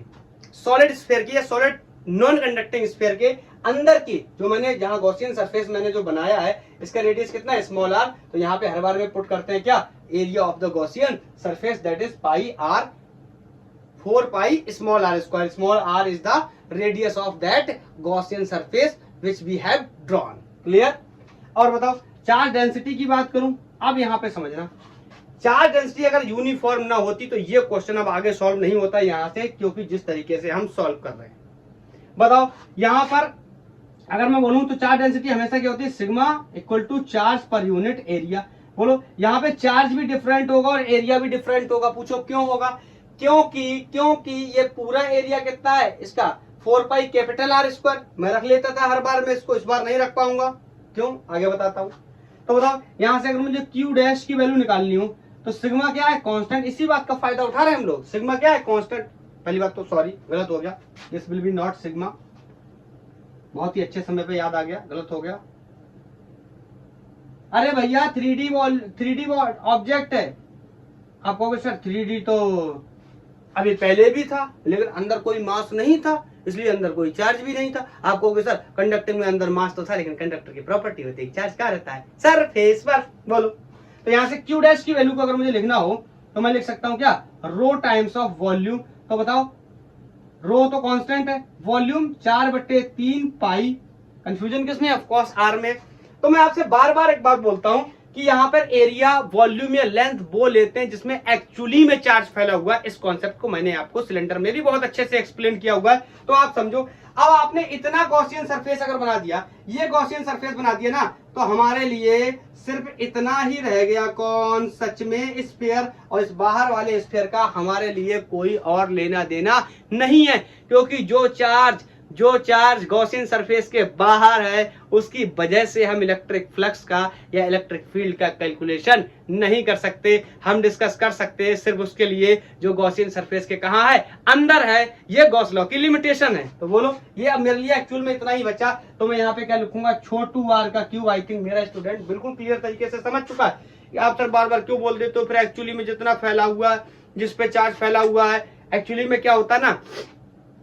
सॉलिड स्फीयर की, सॉलिड नॉन कंडक्टिंग स्फीयर के अंदर की, जो मैंने जहां गॉसियन सरफेस मैंने जो बनाया है इसका रेडियस कितना है, स्मॉल आर। तो यहाँ पे हर बार में पुट करते हैं क्या, area of the Gaussian surface that is pi r, 4 pi small r square. Small r is the radius of that Gaussian surface which we have drawn. Clear. और बताओ चार्ज डेंसिटी की बात करूं, अब यहां पे समझना, चार्ज डेंसिटी अगर यूनिफॉर्म ना होती तो ये क्वेश्चन अब आगे सॉल्व नहीं होता यहां से, क्योंकि जिस तरीके से हम सॉल्व कर रहे हैं। बताओ यहां पर अगर मैं बोलूं तो चार्ज डेंसिटी हमेशा क्या होती है, sigma equal to charge per unit area. बोलो यहाँ पे चार्ज भी डिफरेंट होगा और एरिया भी डिफरेंट होगा। पूछो क्यों होगा, क्योंकि ये पूरा एरिया कितना है इसका, 4 पाई कैपिटल आर स्क्वायर। मैं रख लेता था हर बार में इसको, इस बार नहीं रख पाऊंगा, क्यों आगे बताता हूं। तो बताओ यहां से अगर मुझे क्यू डैश की वैल्यू निकालनी हो तो सिग्मा क्या है, कांस्टेंट। इसी बात का फायदा उठा रहे हैं हम लोग, सिग्मा क्या है, कांस्टेंट। पहली बात तो सॉरी गलत हो गया, this will be not sigma, बहुत ही अच्छे समय पे याद आ गया, गलत हो गया। अरे भैया 3D ऑब्जेक्ट है। आप कहोगे सर 3D तो अभी पहले भी था, लेकिन अंदर कोई मास नहीं था, इसलिए अंदर कोई चार्ज भी नहीं था। आप कहोगे सर कंडक्टिंग में अंदर मास तो था, लेकिन कंडक्टर की प्रॉपर्टी होती है चार्ज क्या रहता है, सरफेस पर। बोलो तो यहाँ से क्यू डैश की वैल्यू को अगर मुझे लिखना हो तो मैं लिख सकता हूँ क्या, रो टाइम्स ऑफ वॉल्यूम। तो बताओ रो तो कांस्टेंट है, वॉल्यूम 4/3 पाई, कंफ्यूजन किसमें, ऑफ कोर्स आर में। तो मैं आपसे बार बार एक बात बोलता हूं कि यहाँ पर एरिया, वॉल्यूम या लेंथ वो लेते हैं जिसमें एक्चुअली में चार्ज फैला हुआ है। इस कॉन्सेप्ट को मैंने आपको सिलेंडर में भी बहुत अच्छे से एक्सप्लेन किया हुआ है, तो आप समझो। अब आपने इतना गॉसियन सरफेस अगर बना दिया, ये गॉसियन सरफेस बना दिया ना, तो हमारे लिए सिर्फ इतना ही रह गया, कौन, सच में स्फीयर। और इस बाहर वाले स्फीयर का हमारे लिए कोई और लेना देना नहीं है, क्योंकि जो चार्ज जो चार्ज गॉसियन सरफेस के बाहर है उसकी वजह से हम इलेक्ट्रिक फ्लक्स का या इलेक्ट्रिक फील्ड का कैलकुलेशन नहीं कर सकते। हम डिस्कस कर सकते हैं सिर्फ उसके लिए जो गॉसियन सरफेस के कहाँ है, अंदर है। ये गॉस लॉ की लिमिटेशन है। तो बोलो ये अब मेरे लिए एक्चुअल में इतना ही बचा, तो मैं यहाँ पे क्या लिखूंगा, छोटू आर का क्यूब। आई थिंक मेरा स्टूडेंट बिल्कुल क्लियर तरीके से समझ चुका है। आप सर बार बार क्यों बोल देते हो, फिर एक्चुअली में जितना फैला हुआ है, जिसपे चार्ज फैला हुआ है, एक्चुअली में क्या होता है ना,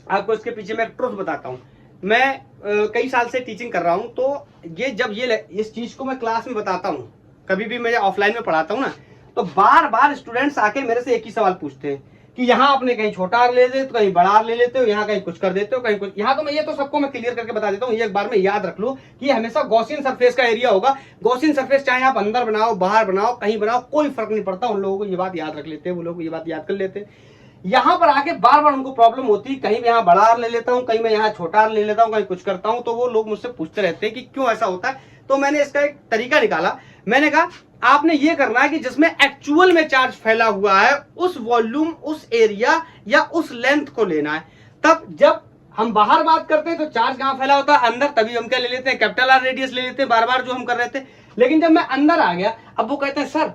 आपको इसके पीछे मैं ट्रुथ बताता हूँ। मैं कई साल से टीचिंग कर रहा हूँ, तो ये जब ये इस चीज को मैं क्लास में बताता हूँ, कभी भी मैं ऑफलाइन में पढ़ाता हूँ ना, तो बार बार स्टूडेंट्स आके मेरे से एक ही सवाल पूछते हैं कि यहाँ आपने कहीं छोटा आर ले लेते हो, कहीं बड़ा आर ले लेते हो, यहाँ कहीं कुछ कर देते हो, कहीं कुछ। यहाँ तो मैं ये तो सबको मैं क्लियर करके बता देता हूँ, ये एक बार में याद रख लो कि हमेशा गॉसियन सरफेस का एरिया होगा। गॉसियन सरफेस चाहे आप अंदर बनाओ, बाहर बनाओ, कहीं बनाओ, कोई फर्क नहीं पड़ता। उन लोगों को ये बात याद रख लेते हैं, वो लोग ये बात याद कर लेते हैं। यहाँ पर आके बार बार उनको प्रॉब्लम होती है, कहीं मैं यहाँ बड़ा आर ले लेता हूँ, कहीं मैं यहाँ छोटा आर ले लेता हूँ, कहीं कुछ करता हूँ, तो वो लोग मुझसे पूछते रहते हैं कि क्यों ऐसा होता है। तो मैंने इसका एक तरीका निकाला। मैंने कहा आपने ये करना है कि जिसमें एक्चुअल में चार्ज फैला हुआ है उस वॉल्यूम, उस एरिया या उस लेंथ को लेना है। तब जब हम बाहर बात करते हैं तो चार्ज कहाँ फैला होता है, अंदर, तभी हम क्या ले लेते हैं, कैपिटल आर रेडियस ले लेते हैं, बार बार जो हम कर रहे थे। लेकिन जब मैं अंदर आ गया, अब वो कहते हैं सर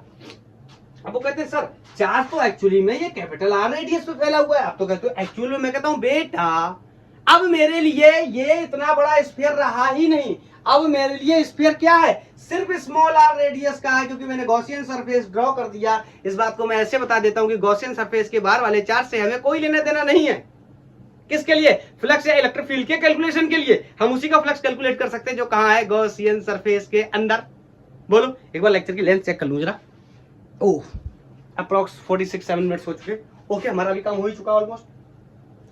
चार्ज तो एक्चुअली में ये कैपिटल आर रेडियस पे फैला हुआ है। आप तो कहते हो एक्चुअल में, मैं कहता हूं बेटा अब मेरे लिए ये इतना बड़ा स्फीयर रहा ही नहीं। अब मेरे लिए स्फीयर क्या है, सिर्फ स्मॉल आर रेडियस का है, क्योंकि मैंने गॉसियन सरफेस ड्रॉ कर दिया। इस बात को मैं ऐसे बता देता हूं कि गॉसियन सरफेस के बाहर वाले चार्ज से हमें कोई लेना देना नहीं है। किसके लिए, फ्लक्स या इलेक्ट्रिक फील्ड के कैलकुलेशन के लिए। हम उसी का फ्लक्स कैलकुलेट कर सकते हैं जो कहां है, गॉसियन सरफेस के अंदर। बोलो एक बार लेक्चर की लेंथ चेक कर लूं जरा। ओह अप्रॉक्स 46-7 मिनट्स हो चुके। ओके हमारा भी काम हो ही चुका ऑलमोस्ट।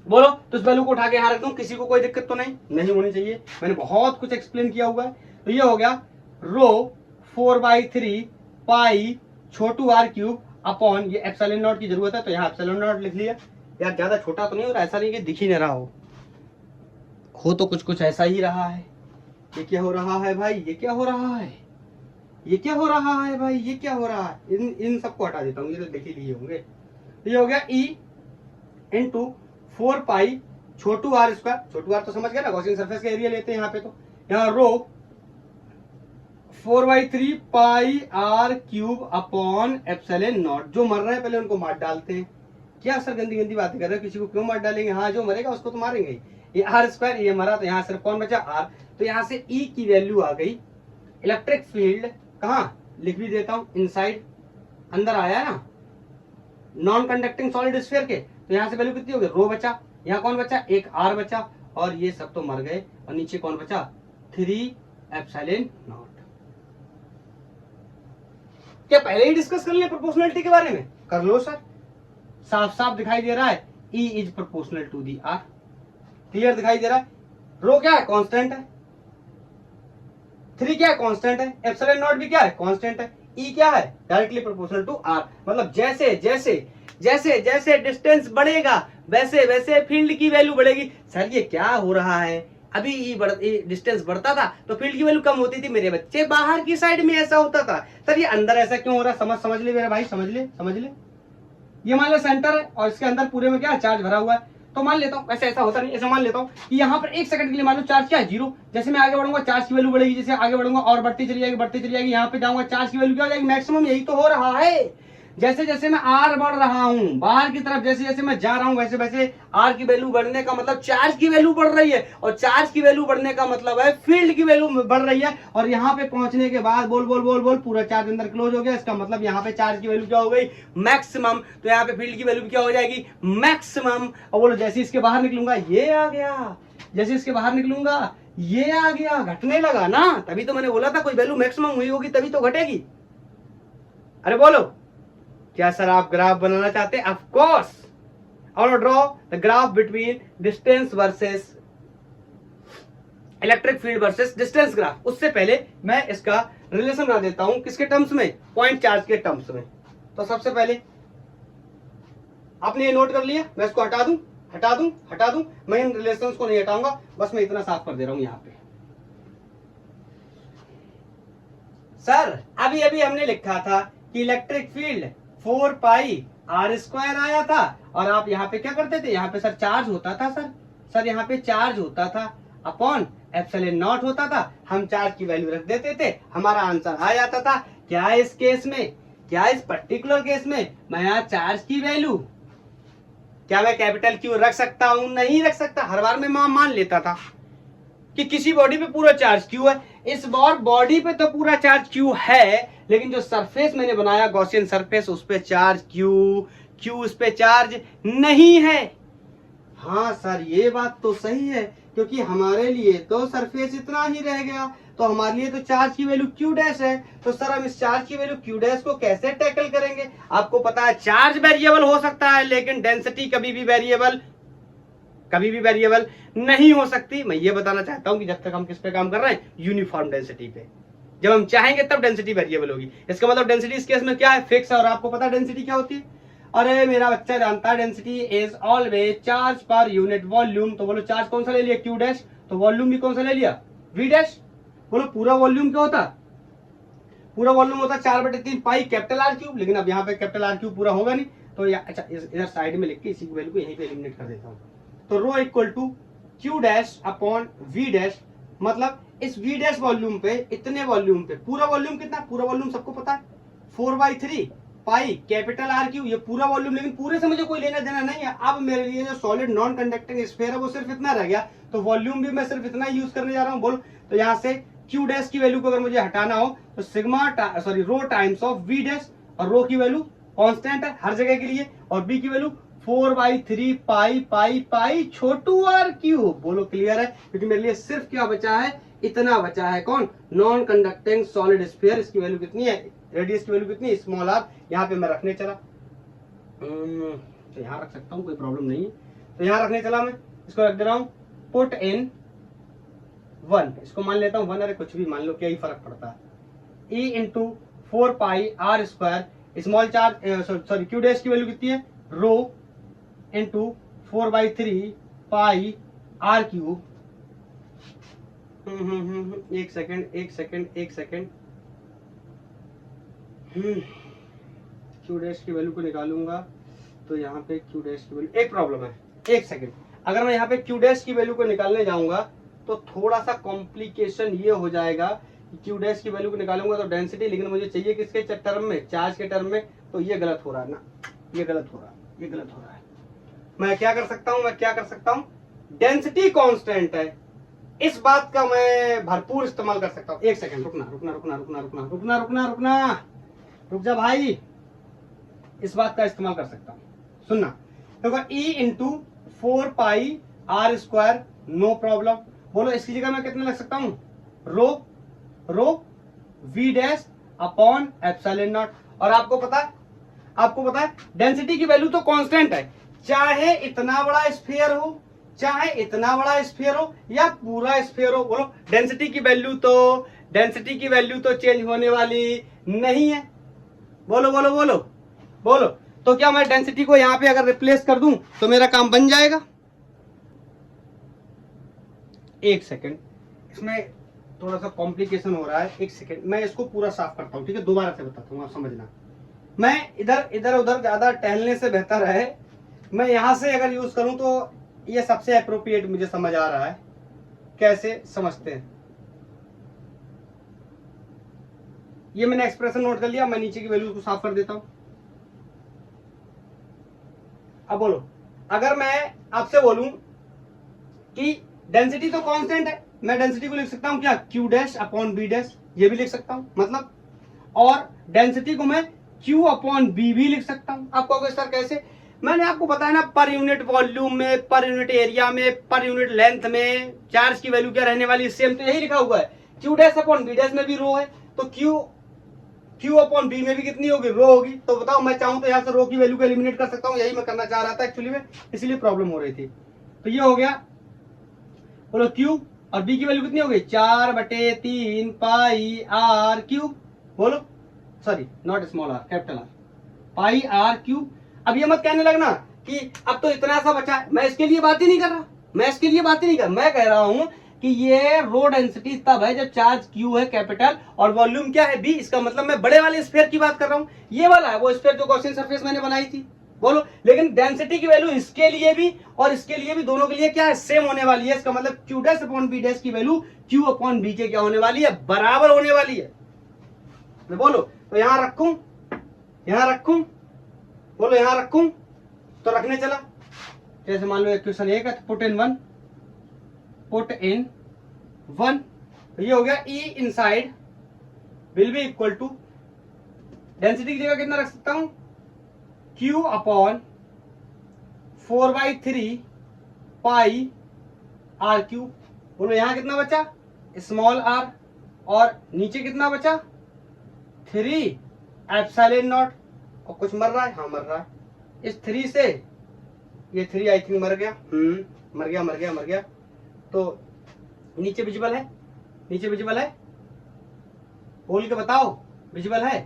बोलो तो इस वैल्यू को उठा के यहां रख दूं, किसी को कोई दिक्कत तो नहीं होनी चाहिए। मैंने बहुत कुछ एक्सप्लेन किया हुआ है। तो ये हो गया रो 4/3 पाई छोटू आर क्यूब अपॉन, ये एप्सिलॉन नॉट की जरूरत है तो यहाँ एप्सिलॉन नॉट लिख लिया। यार ज्यादा छोटा तो नहीं हो रहा, ऐसा नहीं कि दिख ही नहीं रहा हो तो कुछ ऐसा ही रहा है। ये क्या हो रहा है भाई, ये क्या हो रहा है, ये क्या हो रहा है भाई, ये क्या हो रहा है। इन सबको हटा देता हूँ, ये तो देख ही लिए होंगे। ये हो गया E इंटू 4 पाई छोटू आर स्क्वायर। छोटू आर तो समझ गया ना, गॉसियन सरफेस का एरिया लेते हैं यहाँ पे। तो यहाँ rho 4/3 pi are cube upon epsilon naught. जो मर रहे हैं पहले उनको मार डालते हैं। क्या सर गंदी गंदी बातें कर रहे हो, किसी को क्यों मार डालेंगे। हाँ जो मरेगा उसको तो मारेंगे। ये आर स्क्वायर, ये मरा, तो यहाँ सिर्फ कौन बचा, आर। तो यहाँ से E की वैल्यू आ गई। इलेक्ट्रिक फील्ड कहाँ लिख भी देता हूं, इनसाइड, अंदर आया है ना, नॉन कंडक्टिंग सॉलिड स्फीयर के। तो यहां से वैल्यू कितनी हो गई, रो बचा, यहाँ कौन बचा, एक आर बचा, और ये सब तो मर गए, और नीचे कौन बचा, 3 एप्सिलॉन नॉट। क्या पहले ही डिस्कस कर लिया प्रोपोर्शनलिटी के बारे में, कर लो सर, साफ साफ दिखाई दे रहा है। E is proportional to the r, clear दिखाई दे रहा है। रो क्या है, कांस्टेंट है, 3 क्या है, कांस्टेंट है, एप्सिलॉन नॉट भी क्या है, कांस्टेंट है, E क्या है, डायरेक्टली प्रोपोर्शनल टू R। मतलब जैसे जैसे जैसे जैसे डिस्टेंस बढ़ेगा वैसे वैसे फील्ड की वैल्यू बढ़ेगी। सर ये क्या हो रहा है, अभी डिस्टेंस बढ़ता था तो फील्ड की वैल्यू कम होती थी। मेरे बच्चे बाहर की साइड में ऐसा होता था। सर ये अंदर ऐसा क्यों हो रहा है, समझ ले मेरे भाई, समझ ले। ये मान लो सेंटर है और इसके अंदर पूरे में क्या चार्ज भरा हुआ है। तो मान लेता हूँ, वैसे ऐसा होता नहीं, ऐसा मान लेता हूँ कि यहाँ पर 1 सेकंड के लिए मान लो चार्ज क्या है, 0। जैसे मैं आगे बढ़ूंगा चार्ज की वैल्यू बढ़ेगी, जैसे आगे बढ़ूंगा और बढ़ती चली जाएगी। यहाँ पे जाऊंगा चार्ज की वैल्यू क्या हो जाएगी, मैक्सिमम। यही तो हो रहा है। जैसे जैसे मैं आर बढ़ रहा हूँ बाहर की तरफ, जैसे जैसे मैं जा रहा हूँ वैसे वैसे आर की वैल्यू बढ़ने का मतलब चार्ज की वैल्यू बढ़ रही है, और चार्ज की वैल्यू बढ़ने का मतलब है फील्ड की वैल्यू बढ़ रही है। और यहाँ पे पहुंचने के बाद बोल बोल बोल बोल पूरा चार्ज अंदर क्लोज हो गया। इसका मतलब यहाँ पे चार्ज की वैल्यू क्या हो गई, मैक्सिमम। तो यहाँ पे फील्ड की वैल्यू क्या हो जाएगी, मैक्सिमम। और बोलो जैसे इसके बाहर निकलूंगा ये आ गया, जैसे इसके बाहर निकलूंगा ये आ गया, घटने लगा ना। तभी तो मैंने बोला था कोई वैल्यू मैक्सिमम हुई होगी तभी तो घटेगी। अरे बोलो क्या सर आप ग्राफ बनाना चाहते हैं, ऑफ कोर्स। और draw the graph between distance versus electric field versus distance graph. उससे पहले मैं इसका रिलेशन बना देता हूं, किसके टर्म्स में, पॉइंट चार्ज के टर्म्स में। तो सबसे पहले आपने ये नोट कर लिया, मैं इसको हटा दूं। मैं इन रिलेशंस को नहीं हटाऊंगा, बस मैं इतना साफ कर दे रहा हूं यहां पे। सर अभी अभी हमने लिखा था कि electric field 4 pi are square आया था, और आप यहाँ पे क्या करते थे, यहाँ पे सर चार्ज होता था सर, सर यहाँ पे चार्ज होता था अपॉन एप्सिलॉन नॉट होता था, हम चार्ज की वैल्यू रख देते थे, हमारा आंसर आ जाता था। क्या इस केस में, क्या इस पर्टिकुलर केस में मैं यहाँ चार्ज की वैल्यू, क्या मैं कैपिटल क्यू रख सकता हूं? नहीं रख सकता। हर बार मैं मान लेता था कि किसी बॉडी पे पूरा चार्ज क्यू है, इस बार बॉडी पे तो पूरा चार्ज क्यू है, लेकिन जो सरफेस मैंने बनाया गॉसियन सरफेस, उस पे चार्ज क्यू उस पे चार्ज नहीं है। हाँ सर ये बात तो सही है, क्योंकि हमारे लिए तो सरफेस इतना ही रह गया, तो हमारे लिए तो चार्ज की वैल्यू क्यू डैश है। तो सर हम इस चार्ज की वैल्यू क्यू डैश को कैसे टैकल करेंगे? आपको पता है चार्ज वेरिएबल हो सकता है, लेकिन डेंसिटी कभी भी वेरिएबल नहीं हो सकती। मैं ये बताना चाहता हूं कि जब तक हम किस पे काम कर रहे हैं, यूनिफॉर्म डेंसिटी पे। जब हम चाहेंगे तब डेंसिटी वेरिएबल होगी। इसका मतलब डेंसिटी इस केस में क्या है, फिक्स है। और आपको पता है डेंसिटी क्या होती है? अरे मेरा बच्चा जानता है density is always charge per unit volume. तो बोलो चार्ज कौन सा ले लिया, क्यू डैश, तो वॉल्यूम भी कौन सा ले लिया, वी डैश। बोलो पूरा वॉल्यूम क्या होता, पूरा वॉल्यूम होता 4/3 पाई कैपिटल आर क्यूब। लेकिन अब यहाँ पे कैपिटल आर क्यूब पूरा होगा नहीं, तो अच्छा इधर साइड में लिख के इसी वैल्यू को यहीं पे एलिमिनेट कर देता हूँ। तो rho equal to Q dash upon V dash, मतलब इस वी डैश वॉल्यूम पे, इतने वॉल्यूम पे, पूरा वॉल्यूम कितना, पूरा वॉल्यूम सबको पता है 4/3 पाई कैपिटल आर क्यू, ये पूरा वॉल्यूम। लेकिन पूरे से मुझे कोई लेना देना नहीं है। अब मेरे लिए जो सॉलिड नॉन कंडक्टिंग स्फीयर है वो सिर्फ इतना रह गया, तो वॉल्यूम भी मैं सिर्फ इतना यूज करने जा रहा हूँ। बोलो तो यहाँ से क्यू डैश की वैल्यू को अगर मुझे हटाना हो तो रो टाइम्स ऑफ वी डैश, और रो की वैल्यू कांस्टेंट है हर जगह के लिए, और बी की वैल्यू 4/3 पाई पाई पाई छोटू आर क्यूब। बोलो क्लियर है? क्योंकि मेरे लिए सिर्फ क्या बचा है, इतना बचा है। कौन, नॉन कंडक्टिंग सॉलिड स्फीयर। इसकी वैल्यू कितनी है, रेडियस की वैल्यू कितनी, स्मॉल आर। यहाँ पे मैं रखने चला, तो यहाँ रख सकता हूँ, कोई प्रॉब्लम नहीं है। तो यहाँ रखने चला मैं, इसको रख दे रहा हूँ पुट इन 1, इसको मान लेता हूँ 1। अरे कुछ भी मान लो, क्या ही फर्क पड़ता है। E into 4 pi are square, small charge sorry q dash की वैल्यू कितनी है, rho into 4/3 pi are cube. एक सेकेंड क्यू डैश की वैल्यू को निकालूंगा तो यहाँ पे क्यू डैश की वैल्यू, एक प्रॉब्लम है, एक सेकेंड। अगर मैं यहाँ पे क्यू डैश की वैल्यू को निकालने जाऊंगा तो थोड़ा सा कॉम्प्लिकेशन ये हो जाएगा कि क्यू डैश की वैल्यू को निकालूंगा तो डेंसिटी, लेकिन मुझे चाहिए किसके टर्म में, चार्ज के टर्म में। तो ये गलत हो रहा है ना, ये गलत हो रहा है। मैं क्या कर सकता हूँ, डेंसिटी कांस्टेंट है, इस बात का मैं भरपूर इस्तेमाल कर सकता हूँ। एक सेकंड रुक जा भाई, इस बात का इस्तेमाल कर सकता हूँ, सुनना। तो E into 4 pi are square, no problem. बोलो इसकी जगह मैं कितना लग सकता हूँ, rho V dash upon epsilon naught. और आपको पता है डेंसिटी की वैल्यू तो कांस्टेंट है, चाहे इतना बड़ा स्फीयर हो, चाहे इतना बड़ा स्फीयर हो या पूरा स्फीयर हो। बोलो डेंसिटी की वैल्यू तो चेंज होने वाली नहीं है। बोलो तो क्या मैं डेंसिटी को यहां पे अगर रिप्लेस कर दूं तो मेरा काम बन जाएगा? एक सेकेंड, इसमें थोड़ा सा कॉम्प्लिकेशन हो रहा है, एक सेकेंड मैं इसको पूरा साफ करता हूं, ठीक है? दोबारा से बताता हूं, आप समझना। मैं इधर उधर ज्यादा टहलने से बेहतर है मैं यहां से अगर यूज करूं तो ये सबसे एप्रोप्रिएट मुझे समझ आ रहा है। कैसे समझते हैं, ये मैंने एक्सप्रेशन नोट कर लिया, मैं नीचे की वैल्यू को साफ कर देता हूं। अब बोलो, अगर मैं आपसे बोलूं कि डेंसिटी तो कांस्टेंट है, मैं डेंसिटी को लिख सकता हूं क्या, q dash upon b dash, ये भी लिख सकता हूं मतलब, और डेंसिटी को मैं क्यू अपॉन बी भी लिख सकता हूं। आपको कहोगे सर कैसे? मैंने आपको बताया ना, पर यूनिट वॉल्यूम में, पर यूनिट एरिया में, पर यूनिट लेंथ में चार्ज की वैल्यू क्या रहने वाली, सेम तो यही लिखा हुआ है। Q dash upon b dash में भी रो है, तो क्यू अपॉन बी में भी कितनी होगी, रो होगी। तो बताओ मैं चाहूं तो यहाँ से रो की वैल्यू को एलिमिनेट कर सकता हूँ, यही मैं करना चाह रहा था एक्चुअली में, इसलिए प्रॉब्लम हो रही थी। तो ये हो गया, बोलो क्यू और बी की वैल्यू कितनी हो गई, 4/3 पाई आर क्यूब। बोलो sorry not small r, capital r, pi are cube. अब ये मत कहने लगना कि अब तो इतना सा बचा है, मैं इसके लिए बात ही नहीं कर रहा, मैं कह रहा हूं कि ये रो डेंसिटी तब है जब चार्ज क्यू है कैपिटल और वॉल्यूम क्या है बी। इसका मतलब मैं बड़े वाले स्फीयर की बात कर रहा हूं, ये वाला है वो स्फीयर जो गॉसियन सरफेस मैंने बनाई थी, बोलो। लेकिन डेंसिटी की वैल्यू इसके लिए भी और इसके लिए भी, दोनों के लिए क्या है, सेम होने वाली है। इसका मतलब q dash upon b dash की वैल्यू क्यू अपॉन बी के क्या होने वाली है, बराबर होने वाली है। बोलो तो यहां रखूं, यहां रखूं, बोलो यहां रखूं, तो रखने चला। जैसे मान लो इक्वेशन 1 है, पुट इन 1, पुट इन 1, तो ये हो गया E inside will be equal to, density की जगह कितना रख सकता हूं, Q upon 4/3 pi r q. बोलो यहां कितना बचा, स्मॉल आर, और नीचे कितना बचा, 3 एप्सिलॉन नॉट। और कुछ मर रहा है, हाँ मर रहा है। इस 3 से ये 3 आई थिंक मर गया, मर गया मर गया मर गया। तो नीचे विजिबल है, नीचे विजिबल है, बोल के बताओ विजिबल है।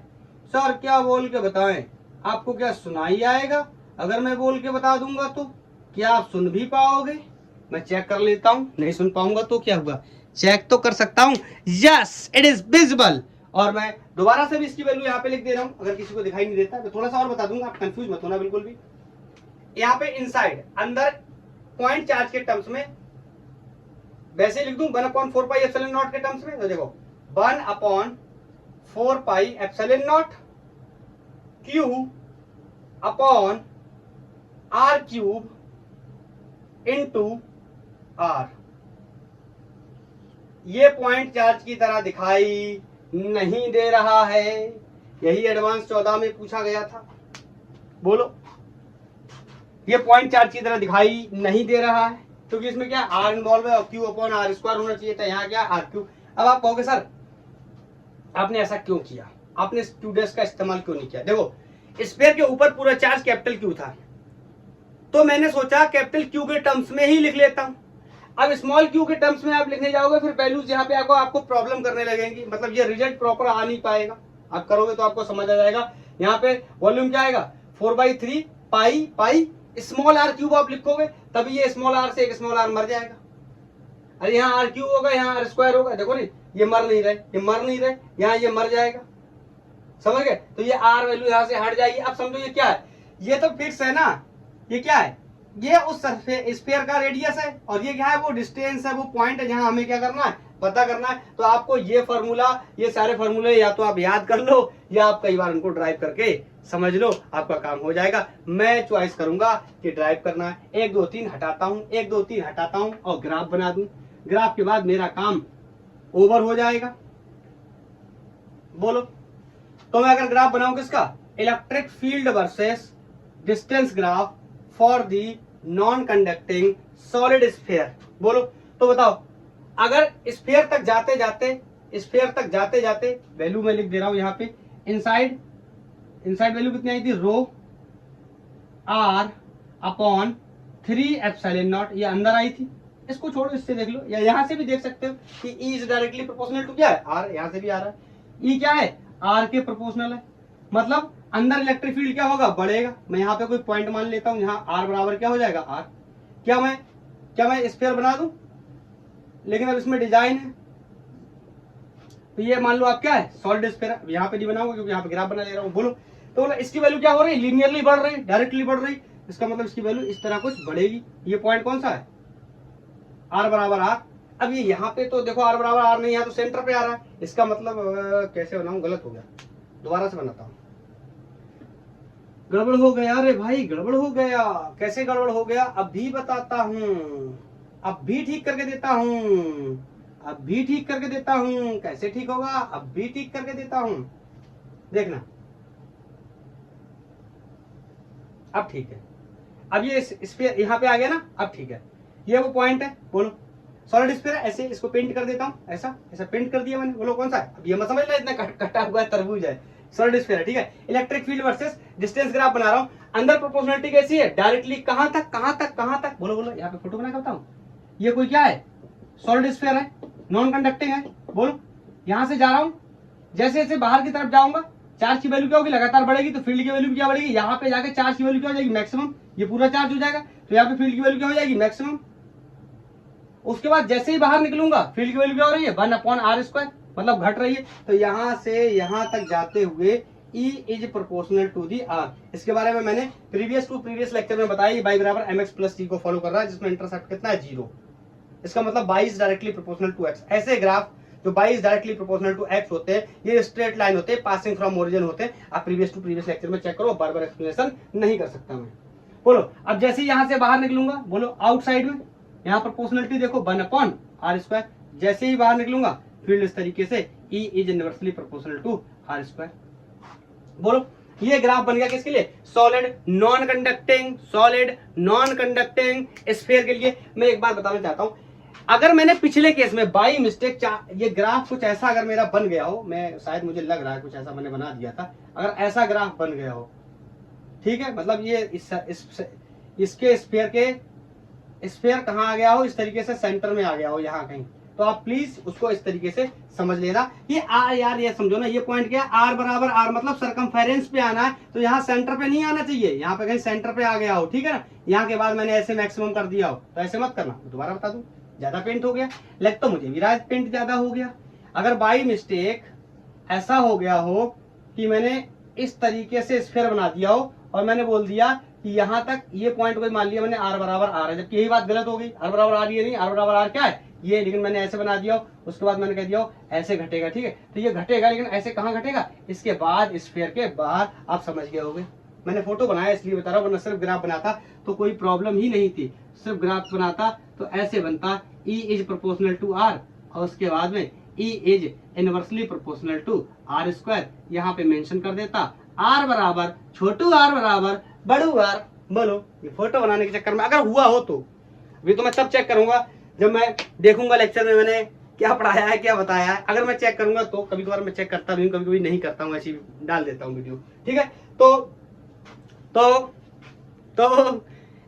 सर क्या बोल के बताएं, आपको क्या सुनाई आएगा? अगर मैं बोल के बता दूंगा तो क्या आप सुन भी पाओगे? मैं चेक कर लेता हूं, नहीं सुन पाऊंगा तो क्या हुआ, चेक तो कर सकता हूं। Yes it is visible. और मैं दोबारा से भी इसकी वैल्यू यहाँ पे लिख दे रहा हूं, अगर किसी को दिखाई नहीं देता तो थोड़ा सा और बता दूंगा, आप कंफ्यूज मत होना बिल्कुल भी। यहाँ पे इनसाइड, अंदर पॉइंट चार्ज के टर्म्स में वैसे लिख दूं 1/4 पाई एप्सिलॉन नॉट के टर्म्स में। तो देखो 1/4 pi epsilon naught q upon r cube into r. ये पॉइंट चार्ज की तरह दिखाई नहीं दे रहा है, यही एडवांस 14 में पूछा गया था। बोलो ये पॉइंट चार्ज की तरह दिखाई नहीं दे रहा है क्योंकि इसमें क्या आर इन्वॉल्व है और क्यू अपॉन आर स्क्वायर होना चाहिए था, यहाँ क्या आर क्यू। अब आप कहोगे सर आपने ऐसा क्यों किया, आपने क्यू डैश का इस्तेमाल क्यों नहीं किया? देखो स्फीयर के ऊपर पूरा चार्ज कैपिटल क्यू था, तो मैंने सोचा कैपिटल क्यू के टर्म्स में ही लिख लेता हूं। अब स्मॉल क्यू के टर्म्स में आप लिखने जाओगे फिर वैल्यूज यहाँ पे आपको प्रॉब्लम करने लगेंगी, मतलब ये रिजल्ट प्रॉपर आ नहीं पाएगा। आप करोगे तो आपको समझ आ जाएगा। यहाँ पे वॉल्यूम क्या आएगा 4/3 pi pi small are cube आप लिखोगे तभी ये स्मॉल आर से एक स्मॉल आर मर जाएगा। अरे यहाँ आर क्यूब होगा, यहाँ आर स्क्वायर होगा, देखो नहीं ये मर नहीं रहे, ये मर नहीं रहे, यहाँ ये मर जाएगा, समझ गए? तो ये आर वैल्यू यहाँ से हट जाएगी। अब समझो ये क्या है, ये तो फिक्स है ना, ये क्या है, ये उस स्फीयर का रेडियस है और ये क्या है, वो डिस्टेंस है, वो पॉइंट है जहां हमें क्या करना है, पता करना है। तो आपको ये फॉर्मूला, ये सारे फॉर्मूले या तो आप याद कर लो या आप कई बार उनको ड्राइव करके समझ लो, आपका काम हो जाएगा। मैं चॉइस करूंगा कि ड्राइव करना है। 1 2 3 हटाता हूं, 1 2 3 हटाता हूं और ग्राफ बना दूं। ग्राफ के बाद मेरा काम ओवर हो जाएगा। बोलो तो मैं अगर ग्राफ बनाऊं किसका, electric field versus distance graph for the non conducting solid sphere. बोलो तो बताओ, अगर स्फीयर तक जाते जाते वैल्यू मैं लिख दे रहा हूं यहाँ पे, इनसाइड वैल्यू कितनी आई थी, रो आर अपॉन 3 एप्सिलॉन नॉट, ये अंदर आई थी। इसको छोड़ो, इससे देख लो, या यहां से भी देख सकते हो कि E is directly proportional to क्या है, आर। यहां से भी आ रहा है, E क्या है, आर के प्रोपोर्शनल है, मतलब अंदर इलेक्ट्रिक फील्ड क्या होगा, बढ़ेगा। मैं यहाँ पे कोई पॉइंट मान लेता हूँ, यहाँ आर बराबर क्या हो जाएगा, आर। क्या मैं स्फीयर बना दूं, लेकिन अब इसमें डिजाइन है, तो ये मान लो आप क्या है, सॉलिड स्फीयर। यहाँ पे नहीं बनाऊंगा क्योंकि यहाँ पे ग्राफ बना ले रहा हूँ। बोलो तो इसकी वैल्यू क्या हो रही है, लीनियरली बढ़ रही, डायरेक्टली बढ़ रही। इसका मतलब इसकी वैल्यू इस तरह कुछ बढ़ेगी। ये पॉइंट कौन सा है, आर बराबर आर। अब ये यहाँ पे तो देखो आर बराबर आर नहीं, यहाँ तो सेंटर पे आ रहा है। इसका मतलब कैसे बनाऊं, गलत हो गया, दोबारा से बनाता हूँ। गड़बड़ हो गया रे भाई, गड़बड़ हो गया। कैसे गड़बड़ हो गया, अब भी बताता हूँ, अब भी ठीक करके देता हूँ, अब भी ठीक करके देता हूँ। कैसे ठीक होगा, अब भी ठीक करके देता हूँ, देखना। अब ठीक है, अब ये स्फीयर यहाँ पे आ गया ना, अब ठीक है। ये वो पॉइंट है, बोलो सॉलिड स्फीयर है, ऐसे इसको पेंट कर देता हूँ, ऐसा पेंट कर दिया मैंने। बोलो कौन सा है, अब ये मत समझ लो इतना कटा हुआ है, तरबूज है, सॉलिड स्फीयर है, ठीक है। Electric field versus distance graph बना रहा हूँ। अंदर प्रोपोर्शनलिटी कैसी है, डायरेक्टली कहां तक, बोलो यहाँ पे फोटो बना करता हूँ। ये कोई क्या है, सॉलिड स्फीयर है, नॉन कंडक्टिंग है। बोलो यहां से जा रहा हूं, जैसे जैसे बाहर की तरफ जाऊंगा चार्ज की वैल्यू क्या होगी, लगातार बढ़ेगी, तो फील्ड की वैल्यू क्या बढ़ेगी, यहाँ पे जाके चार्ज की वैल्यू क्या हो जाएगी, मैक्सिमम। ये पूरा चार्ज हो जाएगा तो यहाँ पे फील्ड की वैल्यू क्या हो जाएगी, मैक्सिमम। उसके बाद जैसे ही बाहर निकलूंगा फील्ड की वैल्यू क्या हो रही है, 1/r², मतलब घट रही है। तो यहां से यहां तक जाते हुए E is proportional to the r. इसके बारे में मैंने प्रीवियस लेक्चर में बताया, y बराबर mx प्लस टी को फॉलो कर रहा है, जिसमें इंटरसेप्ट कितना है 0। इसका मतलब y is directly proportional to x। ऐसे ग्राफ जो y is directly proportional to x होते हैं, ये स्ट्रेट लाइन होते हैं, पासिंग फ्रॉम ओरिजिन होते हैं। आप प्रीवियस लेक्चर में चेक करो, बार बार एक्सप्लेनेशन नहीं कर सकता मैं। बोलो, अब जैसे ही यहां से बाहर निकलूंगा, बोलो आउटसाइड में, यहाँ प्रोपोर्शनलिटी देखो 1/r²। जैसे ही बाहर निकलूंगा फील्ड इस तरीके से, E is inversely proportional to r²। बोलो, ये ग्राफ बन गया किसके लिए? सॉलिड नॉन कंडक्टिंग स्फीयर के लिए। मैं एक बार बताना चाहता हूं, अगर मैंने पिछले केस में बाई मिस्टेक ये ग्राफ कुछ ऐसा अगर मेरा बन गया हो, मैं शायद मुझे लग रहा है कुछ ऐसा मैंने बना दिया था, अगर ऐसा ग्राफ बन गया हो, ठीक है, मतलब ये इसके स्फीयर कहाँ आ गया हो, इस तरीके से सेंटर में आ गया हो यहाँ कहीं, तो आप प्लीज उसको इस तरीके से समझ लेना। ये आर यार, ये समझो ना, ये पॉइंट क्या है, आर बराबर आर, मतलब सरकमफेरेंस पे आना है, तो यहाँ सेंटर पे नहीं आना चाहिए, यहाँ पे कहीं सेंटर पे आ गया हो, ठीक है ना। यहाँ के बाद मैंने ऐसे मैक्सिमम कर दिया हो, तो ऐसे मत करना, दोबारा बता दूं, ज्यादा पेंट हो गया, लग तो मुझे भी राज पेंट ज्यादा हो गया। अगर बाई मिस्टेक ऐसा हो गया हो कि मैंने इस तरीके से स्फीयर बना दिया हो और मैंने बोल दिया कि यहाँ तक ये पॉइंट को मान लिया मैंने आर बराबर आर है, जबकि यही बात गलत हो गई, आर बराबर आर ये नहीं, आर बराबर आर क्या है ये, लेकिन मैंने ऐसे बना दिया। उसके बाद मैंने कह दिया ऐसे घटेगा, ठीक है, तो ये घटेगा, लेकिन ऐसे कहाँ घटेगा, इसके बाद स्फीयर के बाहर। आप समझ गए होंगे, मैंने फोटो बनाया इसलिए बता रहा हूँ, वरना सिर्फ ग्राफ बनाता तो कोई प्रॉब्लम ही नहीं थी। सिर्फ ग्राफ बनाता तो ऐसे बनता, E is proportional to R, और उसके बाद में E is inversely proportional to r²। यहाँ पे मेंशन कर देता R बराबर छोटू r बराबर बड़ू r। बोलो, ये फोटो बनाने के चक्कर में अगर हुआ हो तो अभी तो मैं तब चेक करूंगा जब मैं देखूंगा लेक्चर में मैंने क्या पढ़ाया है, क्या बताया है। अगर मैं चेक करूंगा तो, कभी कभार मैं चेक करता भी हूँ, कभी कभी नहीं करता हूँ, ऐसी डाल देता हूँ वीडियो, ठीक है। तो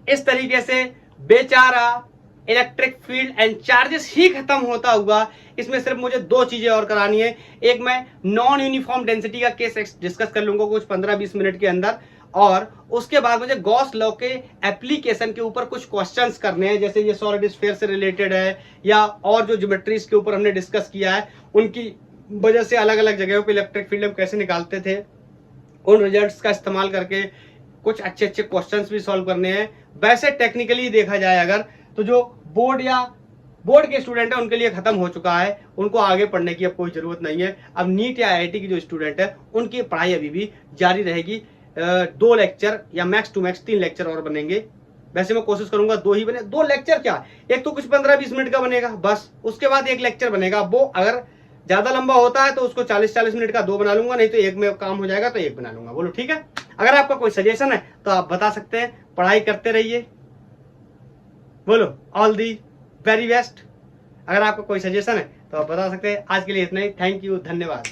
इस तरीके से बेचारा इलेक्ट्रिक फील्ड एंड चार्जेस ही खत्म होता हुआ। इसमें सिर्फ मुझे दो चीजें और करानी है, एक मैं नॉन यूनिफॉर्म डेंसिटी का केस डिस्कस कर लूंगा कुछ 15-20 मिनट के अंदर, और उसके बाद मुझे गॉस लॉ के एप्लीकेशन के ऊपर कुछ क्वेश्चंस करने हैं, जैसे ये सॉलिड स्फीयर से रिलेटेड है या और जो ज्योमेट्रीज के ऊपर हमने डिस्कस किया है, उनकी वजह से अलग अलग जगहों पे इलेक्ट्रिक फील्ड हम कैसे निकालते थे, उन रिजल्ट्स का इस्तेमाल करके कुछ अच्छे क्वेश्चंस भी सॉल्व करने हैं। वैसे टेक्निकली देखा जाए अगर, तो जो बोर्ड के स्टूडेंट है उनके लिए खत्म हो चुका है, उनको आगे पढ़ने की अब कोई जरूरत नहीं है। अब नीट या IIT की जो स्टूडेंट है उनकी पढ़ाई अभी भी जारी रहेगी। 2 लेक्चर या मैक्स टू मैक्स 3 लेक्चर और बनेंगे। वैसे मैं कोशिश करूंगा 2 ही बने, 2 लेक्चर क्या, एक तो कुछ 15-20 मिनट का बनेगा बस, उसके बाद एक लेक्चर बनेगा। वो अगर ज्यादा लंबा होता है तो उसको 40-40 मिनट का 2 बना लूंगा, नहीं तो एक में काम हो जाएगा तो एक बना लूंगा। बोलो ठीक है। अगर आपका कोई सजेशन है तो आप बता सकते हैं, पढ़ाई करते रहिए। बोलो ऑल दी वेरी बेस्ट। अगर आपका कोई सजेशन है तो आप बता सकते हैं। आज के लिए इतना ही, थैंक यू, धन्यवाद।